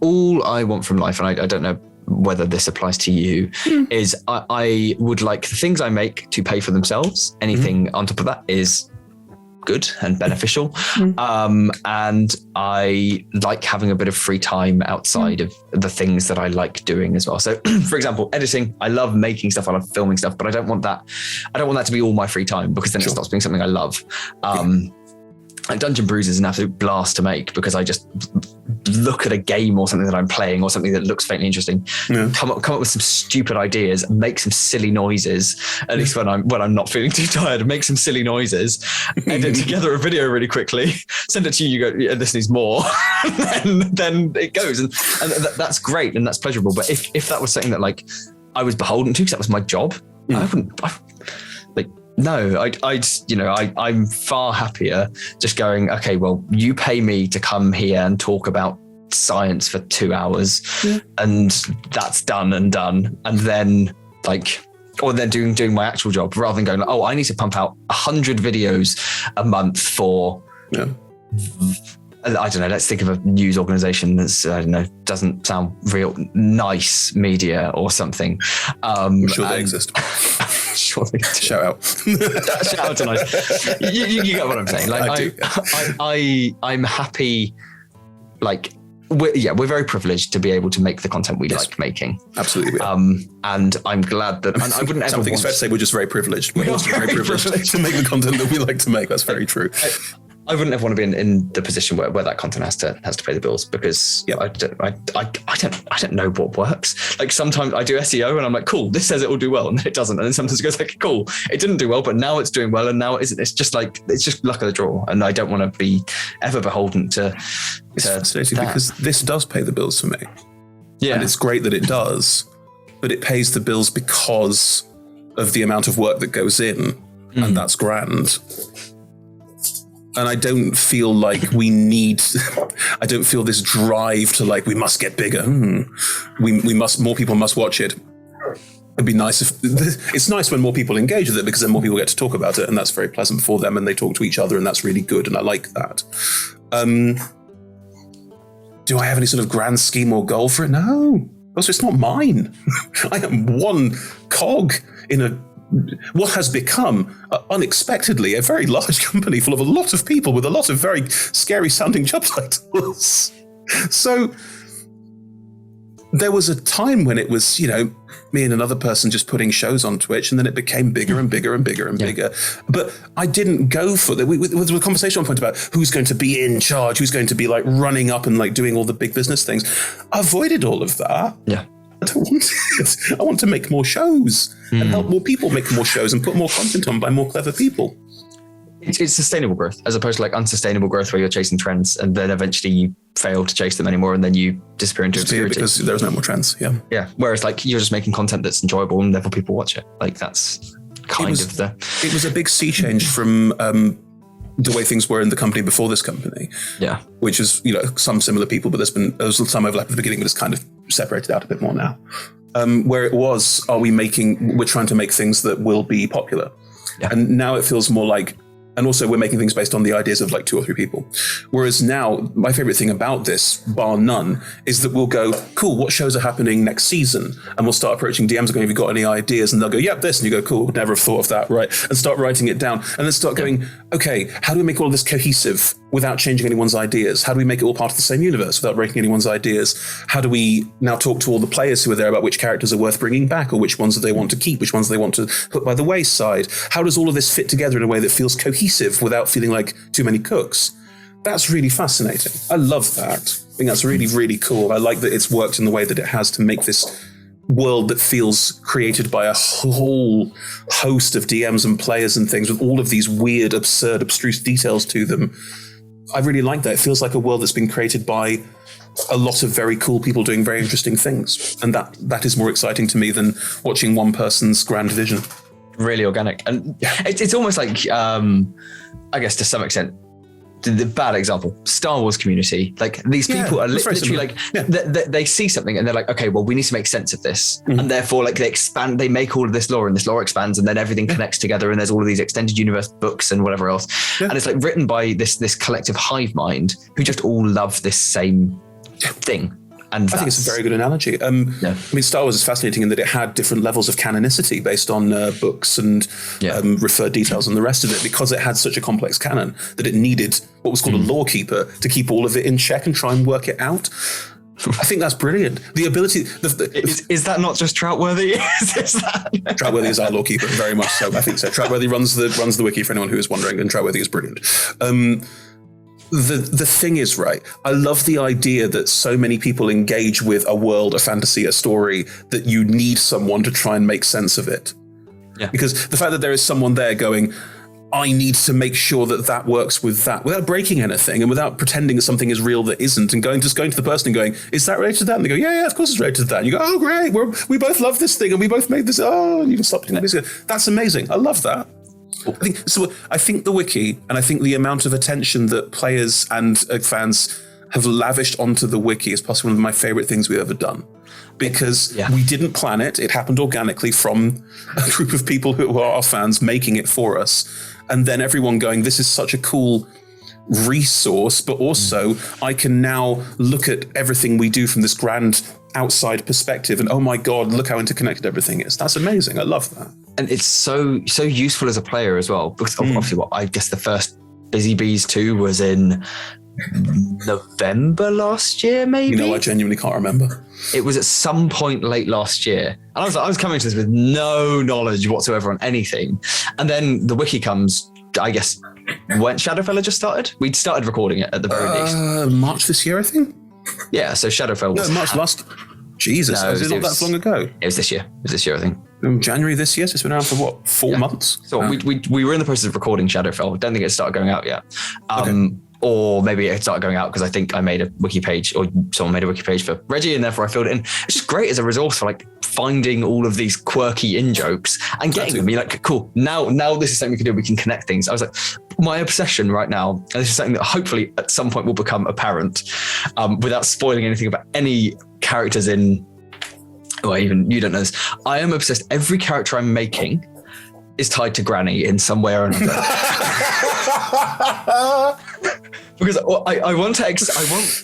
all I want from life, and I don't know whether this applies to you, is I would like the things I make to pay for themselves. Anything on top of that is good and beneficial. And I like having a bit of free time outside of the things that I like doing as well. So for example, editing, I love making stuff, I love filming stuff, but I don't want that to be all my free time, because then it stops being something I love. like Dungeon Brews is an absolute blast to make because I just look at a game or something that I'm playing or something that looks faintly interesting, come up with some stupid ideas, make some silly noises, at least when I'm not feeling too tired, make some silly noises, edit together a video really quickly, send it to you, go, yeah, this needs more, and then it goes. And that's great and that's pleasurable. But if that was something that like I was beholden to because that was my job, I wouldn't. No, I'm far happier just going, okay, well, you pay me to come here and talk about science for 2 hours and that's done. And then or then doing my actual job rather than going, oh, I need to pump out 100 videos a month for, I don't know, let's think of a news organization that's, I don't know, doesn't sound real nice media or something. I'm sure they exist. Sure they do. Shout out. Shout out to nice. You get what I'm saying. Like I'm happy. Like we're very privileged to be able to make the content we like making. Absolutely. And I'm glad that, and I wouldn't ever. Something it's fair to say we're just very privileged. We're also very privileged to make the content that we like to make. That's very true. I wouldn't ever want to be in the position where that content has to pay the bills because I don't know what works. Like sometimes I do SEO and I'm like, cool, this says it will do well, and then it doesn't. And then sometimes it goes like, cool, it didn't do well, but now it's doing well, and now it isn't. It's just luck of the draw, and I don't want to be ever beholden to. It's fascinating because this does pay the bills for me. Yeah, and it's great that it does, but it pays the bills because of the amount of work that goes in, and that's grand. And I don't feel like I don't feel this drive to like, we must get bigger. More people must watch it. It'd be nice it's nice when more people engage with it because then more people get to talk about it and that's very pleasant for them and they talk to each other and that's really good. And I like that. Do I have any sort of grand scheme or goal for it? No. Also, it's not mine. I am one cog in what has become unexpectedly a very large company full of a lot of people with a lot of very scary sounding job titles. So there was a time when it was, me and another person just putting shows on Twitch, and then it became bigger and bigger and bigger and bigger. But I didn't go for that. There was a conversation on point about who's going to be in charge, who's going to be like running up and like doing all the big business things. I avoided all of that. Yeah. I don't want it. I want to make more shows and help more people make more shows and put more content on by more clever people. It's sustainable growth as opposed to like unsustainable growth where you're chasing trends and then eventually you fail to chase them anymore and then you disappear into obscurity. Because there's no more trends. Yeah. Yeah. Whereas like you're just making content that's enjoyable and therefore people watch it. Like that's it was a big sea change from the way things were in the company before this company. Yeah. Which is, some similar people, but there was some overlap at the beginning, but it's kind of separated out a bit more now. Where it was, we're trying to make things that will be popular. Yeah. And now it feels more like, and also we're making things based on the ideas of like 2 or 3 people. Whereas now, my favorite thing about this, bar none, is that we'll go, cool, what shows are happening next season? And we'll start approaching DMs and going, have you got any ideas? And they'll go, yep, this. And you go, cool, would never have thought of that, right? And start writing it down. And then start going, okay, how do we make all of this cohesive without changing anyone's ideas? How do we make it all part of the same universe without breaking anyone's ideas? How do we now talk to all the players who are there about which characters are worth bringing back or which ones do they want to keep, which ones they want to put by the wayside? How does all of this fit together in a way that feels cohesive without feeling like too many cooks? That's really fascinating. I love that. I think that's really, really cool. I like that it's worked in the way that it has to make this world that feels created by a whole host of DMs and players and things with all of these weird, absurd, abstruse details to them. I really like that. It feels like a world that's been created by a lot of very cool people doing very interesting things. And that is more exciting to me than watching one person's grand vision. Really organic. And it's almost like, I guess to some extent, the bad example, Star Wars community, like these people are literally like, they see something and they're like, okay, well, we need to make sense of this. And therefore like they make all of this lore and this lore expands and then everything connects together and there's all of these extended universe books and whatever else. And it's like written by this collective hive mind who just all love this same thing. And I think it's a very good analogy. I mean, Star Wars is fascinating in that it had different levels of canonicity based on books and referred details and the rest of it, because it had such a complex canon that it needed what was called a lore keeper to keep all of it in check and try and work it out. I think that's brilliant. The ability... Is that not just Troutworthy? Troutworthy is our lore keeper, very much so. I think so. Troutworthy runs the wiki for anyone who is wondering, and Troutworthy is brilliant. The thing is, right, I love the idea that so many people engage with a world, a fantasy, a story, that you need someone to try and make sense of it. Yeah. Because the fact that there is someone there going, I need to make sure that that works with that, without breaking anything and without pretending that something is real that isn't, and going to the person and going, is that related to that? And they go, yeah, of course it's related to that. And you go, oh, great, we both love this thing and we both made this. Oh, and you can stop doing this. That's amazing. I love that. I think the wiki, and I think the amount of attention that players and fans have lavished onto the wiki is possibly one of my favorite things we've ever done. Because we didn't plan it. It happened organically from a group of people who are our fans making it for us. And then everyone going, this is such a cool resource, but also I can now look at everything we do from this grand outside perspective and, oh my God, look how interconnected everything is. That's amazing. I love that. And it's so useful as a player as well, because obviously I guess the first Busy Bees 2 was in November last year, maybe. I genuinely can't remember. It was at some point late last year, and I was coming to this with no knowledge whatsoever on anything, and then the wiki comes. I guess when Shadowfell had just started, we'd started recording it at the very least. March this year, I think. Yeah, so Shadowfell was March last. Jesus, no, was it not that long ago? It was this year. I think. January this year, so it's been around for what, 4 months? So we were in the process of recording Shadowfell. Don't think it started going out yet. Or maybe it started going out because I think I made a wiki page, or someone made a wiki page for Reggie, and therefore I filled it in. It's just great as a resource for like finding all of these quirky in-jokes and getting them. You're like, cool, now this is something we can do. We can connect things. I was like, my obsession right now, and this is something that hopefully at some point will become apparent without spoiling anything about any characters in, well, even you don't know this. I am obsessed. Every character I'm making is tied to Granny in some way or another. Because I want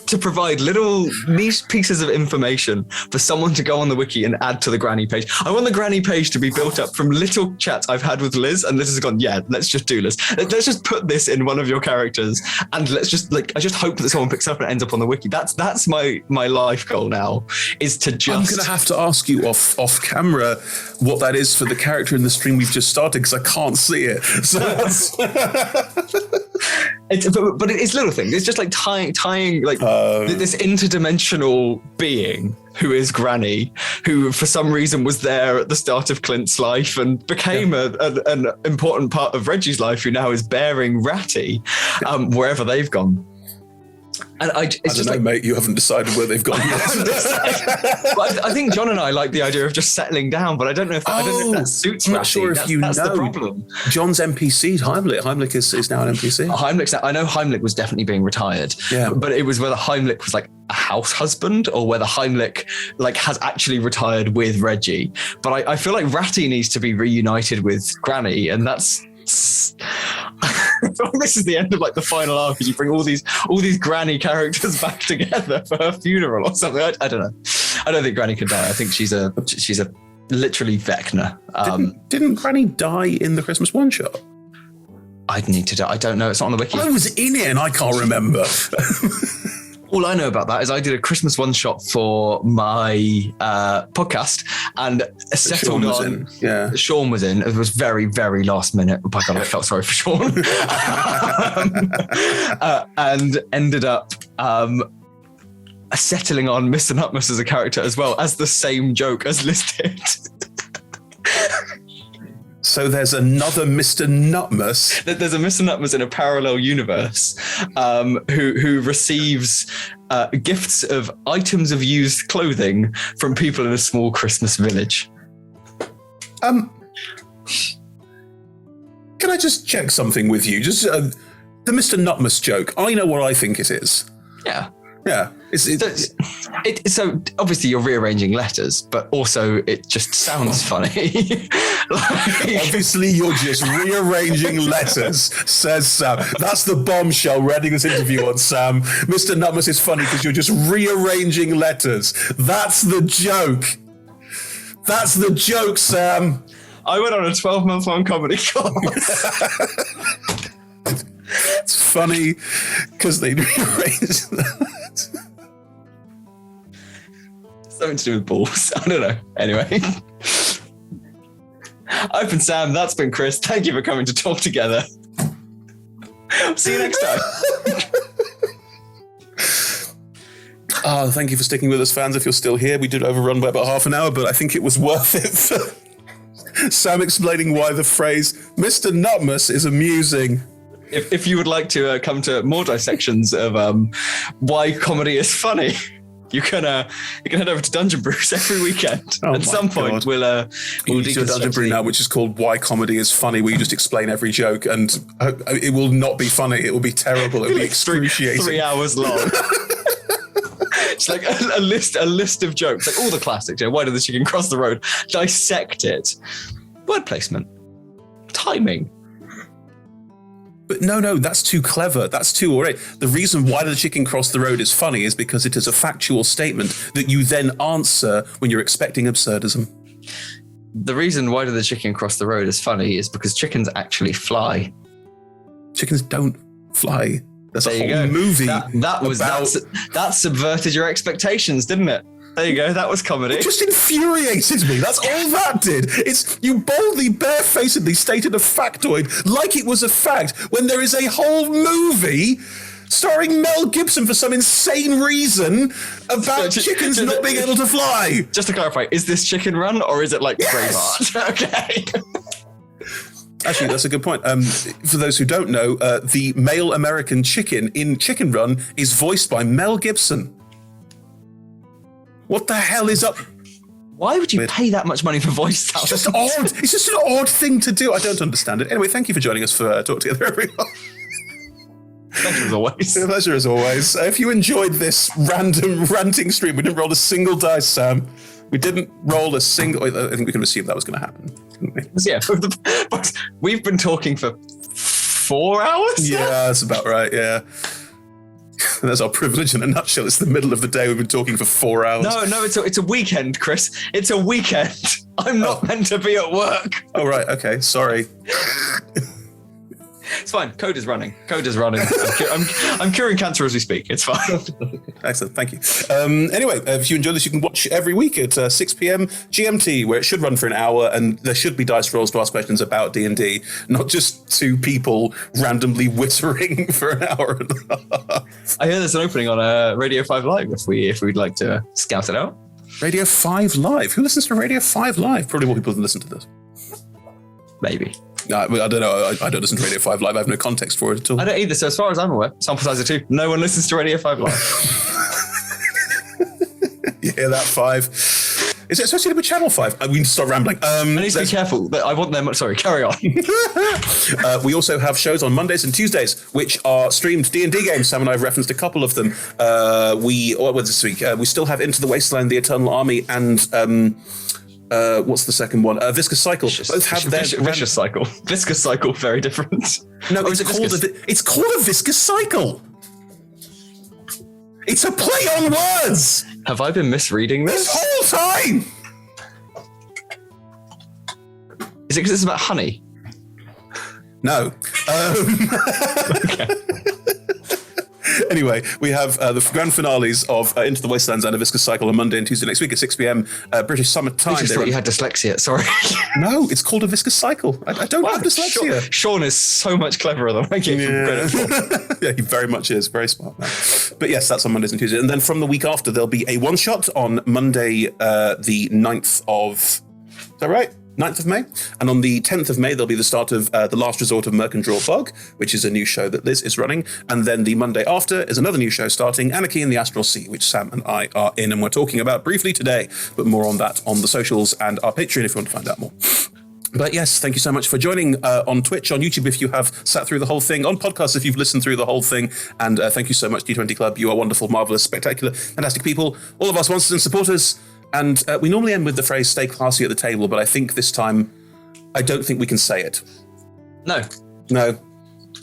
to provide little niche pieces of information for someone to go on the wiki and add to the Granny page. I want the Granny page to be built up from little chats I've had with Liz, and Liz has gone, yeah, let's just do this. Let's just put this in one of your characters, and let's just I just hope that someone picks up and ends up on the wiki. That's my life goal now, is to just. I'm going to have to ask you off camera what that is for the character in the stream we've just started, because I can't see it. So that's. But it's little things. It's just like tying like this interdimensional being who is Granny, who for some reason was there at the start of Clint's life and became an important part of Reggie's life, who now is bearing Ratty wherever they've gone. And I don't know, mate, you haven't decided where they've gone yet. But I think John and I like the idea of just settling down, but I don't know if that suits Ratty. I'm not sure if that's the problem. John's NPC, Heimlich is now an NPC. I know Heimlich was definitely being retired, but it was whether Heimlich was like a house husband or whether Heimlich like has actually retired with Reggie. But I feel like Ratty needs to be reunited with Granny, and that's. This is the end of like the final arc, because you bring all these Granny characters back together for her funeral or something. I don't know. I don't think Granny could die. I think she's a literally Vecna. Didn't Granny die in the Christmas one shot? I'd need to die. I don't know. It's not on the wiki. I was in it and I can't remember. All I know about that is I did a Christmas one shot for my podcast, and settled on. Sean was in. It was very, very last minute. Oh my God, I felt sorry for Sean. And ended up settling on Mr. Nutmas as a character as well, as the same joke as listed. So there's another Mr. Nutmas. There's a Mr. Nutmas in a parallel universe who receives gifts of items of used clothing from people in a small Christmas village. Can I just check something with you? Just the Mr. Nutmas joke. I know what I think it is. Yeah. Yeah. So obviously you're rearranging letters, but also it just sounds funny. Obviously you're just rearranging letters, says Sam. That's the bombshell we're ending this interview on, Sam. Mr. Nutmas is funny because you're just rearranging letters. That's the joke. That's the joke, Sam. I went on a 12-month-long comedy course. It's funny because they rearrange that. Something to do with balls. I don't know. Anyway. I've been Sam. That's been Chris. Thank you for coming to talk together. See you next time. Oh, thank you for sticking with us, fans. If you're still here, we did overrun by about half an hour, but I think it was worth it. Sam explaining why the phrase "Mr. Nutmas" is amusing. If you would like to come to more dissections of why comedy is funny, you can head over to Dungeon Brews every weekend. At some point, we'll do a Dungeon Brew now, which is called "Why Comedy Is Funny," where you just explain every joke, and it will not be funny. It will be terrible. It will be excruciating. 3 hours long. It's like a list of jokes, like all the classics. Why did the chicken cross the road? Dissect it. Word placement. Timing. But no, that's too clever. That's too all right. The reason why the chicken crossed the road is funny is because it is a factual statement that you then answer when you're expecting absurdism. The reason why did the chicken cross the road is funny is because chickens actually fly. Chickens don't fly. There's a whole movie. That subverted your expectations, didn't it? There you go. That was comedy. It just infuriated me. That's all that did. It's you boldly, barefacedly stated a factoid like it was a fact when there is a whole movie starring Mel Gibson for some insane reason about chickens not being able to fly. Just to clarify, is this Chicken Run or is it like Braveheart? Okay. Actually, that's a good point. For those who don't know, the male American chicken in Chicken Run is voiced by Mel Gibson. What the hell is up? Why would you pay that much money for voice talent? It's just odd. It's just an odd thing to do. I don't understand it. Anyway, thank you for joining us for Talk Together, everyone. Pleasure as always. Pleasure as always. If you enjoyed this random ranting stream, we didn't roll a single dice, Sam. We didn't roll a single... I think we can assume that was going to happen, didn't we? Yeah. We've been talking for 4 hours? Yeah, that's about right, yeah. And that's our privilege in a nutshell. It's the middle of the day. We've been talking for 4 hours. No, it's a weekend, Chris. It's a weekend. I'm not meant to be at work. Oh, right. Okay. Sorry. It's fine. Code is running. I'm curing cancer as we speak. It's fine. Excellent. Thank you. Anyway, if you enjoy this, you can watch every week at 6 p.m. GMT, where it should run for an hour, and there should be dice rolls to ask questions about D&D, not just two people randomly whittering for an hour and a half. I hear there's an opening on Radio 5 Live if we'd like to scout it out. Radio 5 Live? Who listens to Radio 5 Live? Probably more people than listen to this. Maybe. No, I don't know. I don't listen to Radio 5 Live. I have no context for it at all. I don't either. So as far as I'm aware, sample size of 2, no one listens to Radio 5 Live. You hear that, 5? Is it associated with Channel 5? We need to start rambling. I need to be careful. I want them... Sorry, carry on. We also have shows on Mondays and Tuesdays, which are streamed D&D games. Sam and I have referenced a couple of them. What's this week? We still have Into the Wasteland, The Eternal Army, and... what's the second one? Viscous Cycle. Both have their Vicious Cycle. Viscous Cycle, very different. No, it's called a Viscous Cycle. It's a play on words. Have I been misreading this? This whole time. Is it because it's about honey? No. Okay. Anyway, we have the grand finales of Into the Wastelands and A Viscous Cycle on Monday and Tuesday next week at 6 p.m. British Summer Time. I just thought you had dyslexia, sorry. No, it's called A Viscous Cycle. I don't have dyslexia. Sean is so much cleverer than I gave him credit for. Yeah, he very much is. Very smart man. But yes, that's on Mondays and Tuesdays. And then from the week after, there'll be a one-shot on Monday, the 9th of... Is that right? 9th of May. And on the 10th of May, there'll be the start of The Last Resort of Merc and Draw Bug, which is a new show that Liz is running. And then the Monday after is another new show starting, Anarchy in the Astral Sea, which Sam and I are in and we're talking about briefly today. But more on that on the socials and our Patreon if you want to find out more. But yes, thank you so much for joining on Twitch, on YouTube if you have sat through the whole thing, on podcasts if you've listened through the whole thing. And thank you so much, D20 Club. You are wonderful, marvellous, spectacular, fantastic people. All of our sponsors and supporters. And we normally end with the phrase, stay classy at the table, but I think this time, I don't think we can say it. No.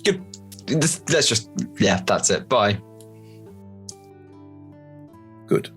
Good. Let's just, that's it. Bye. Good.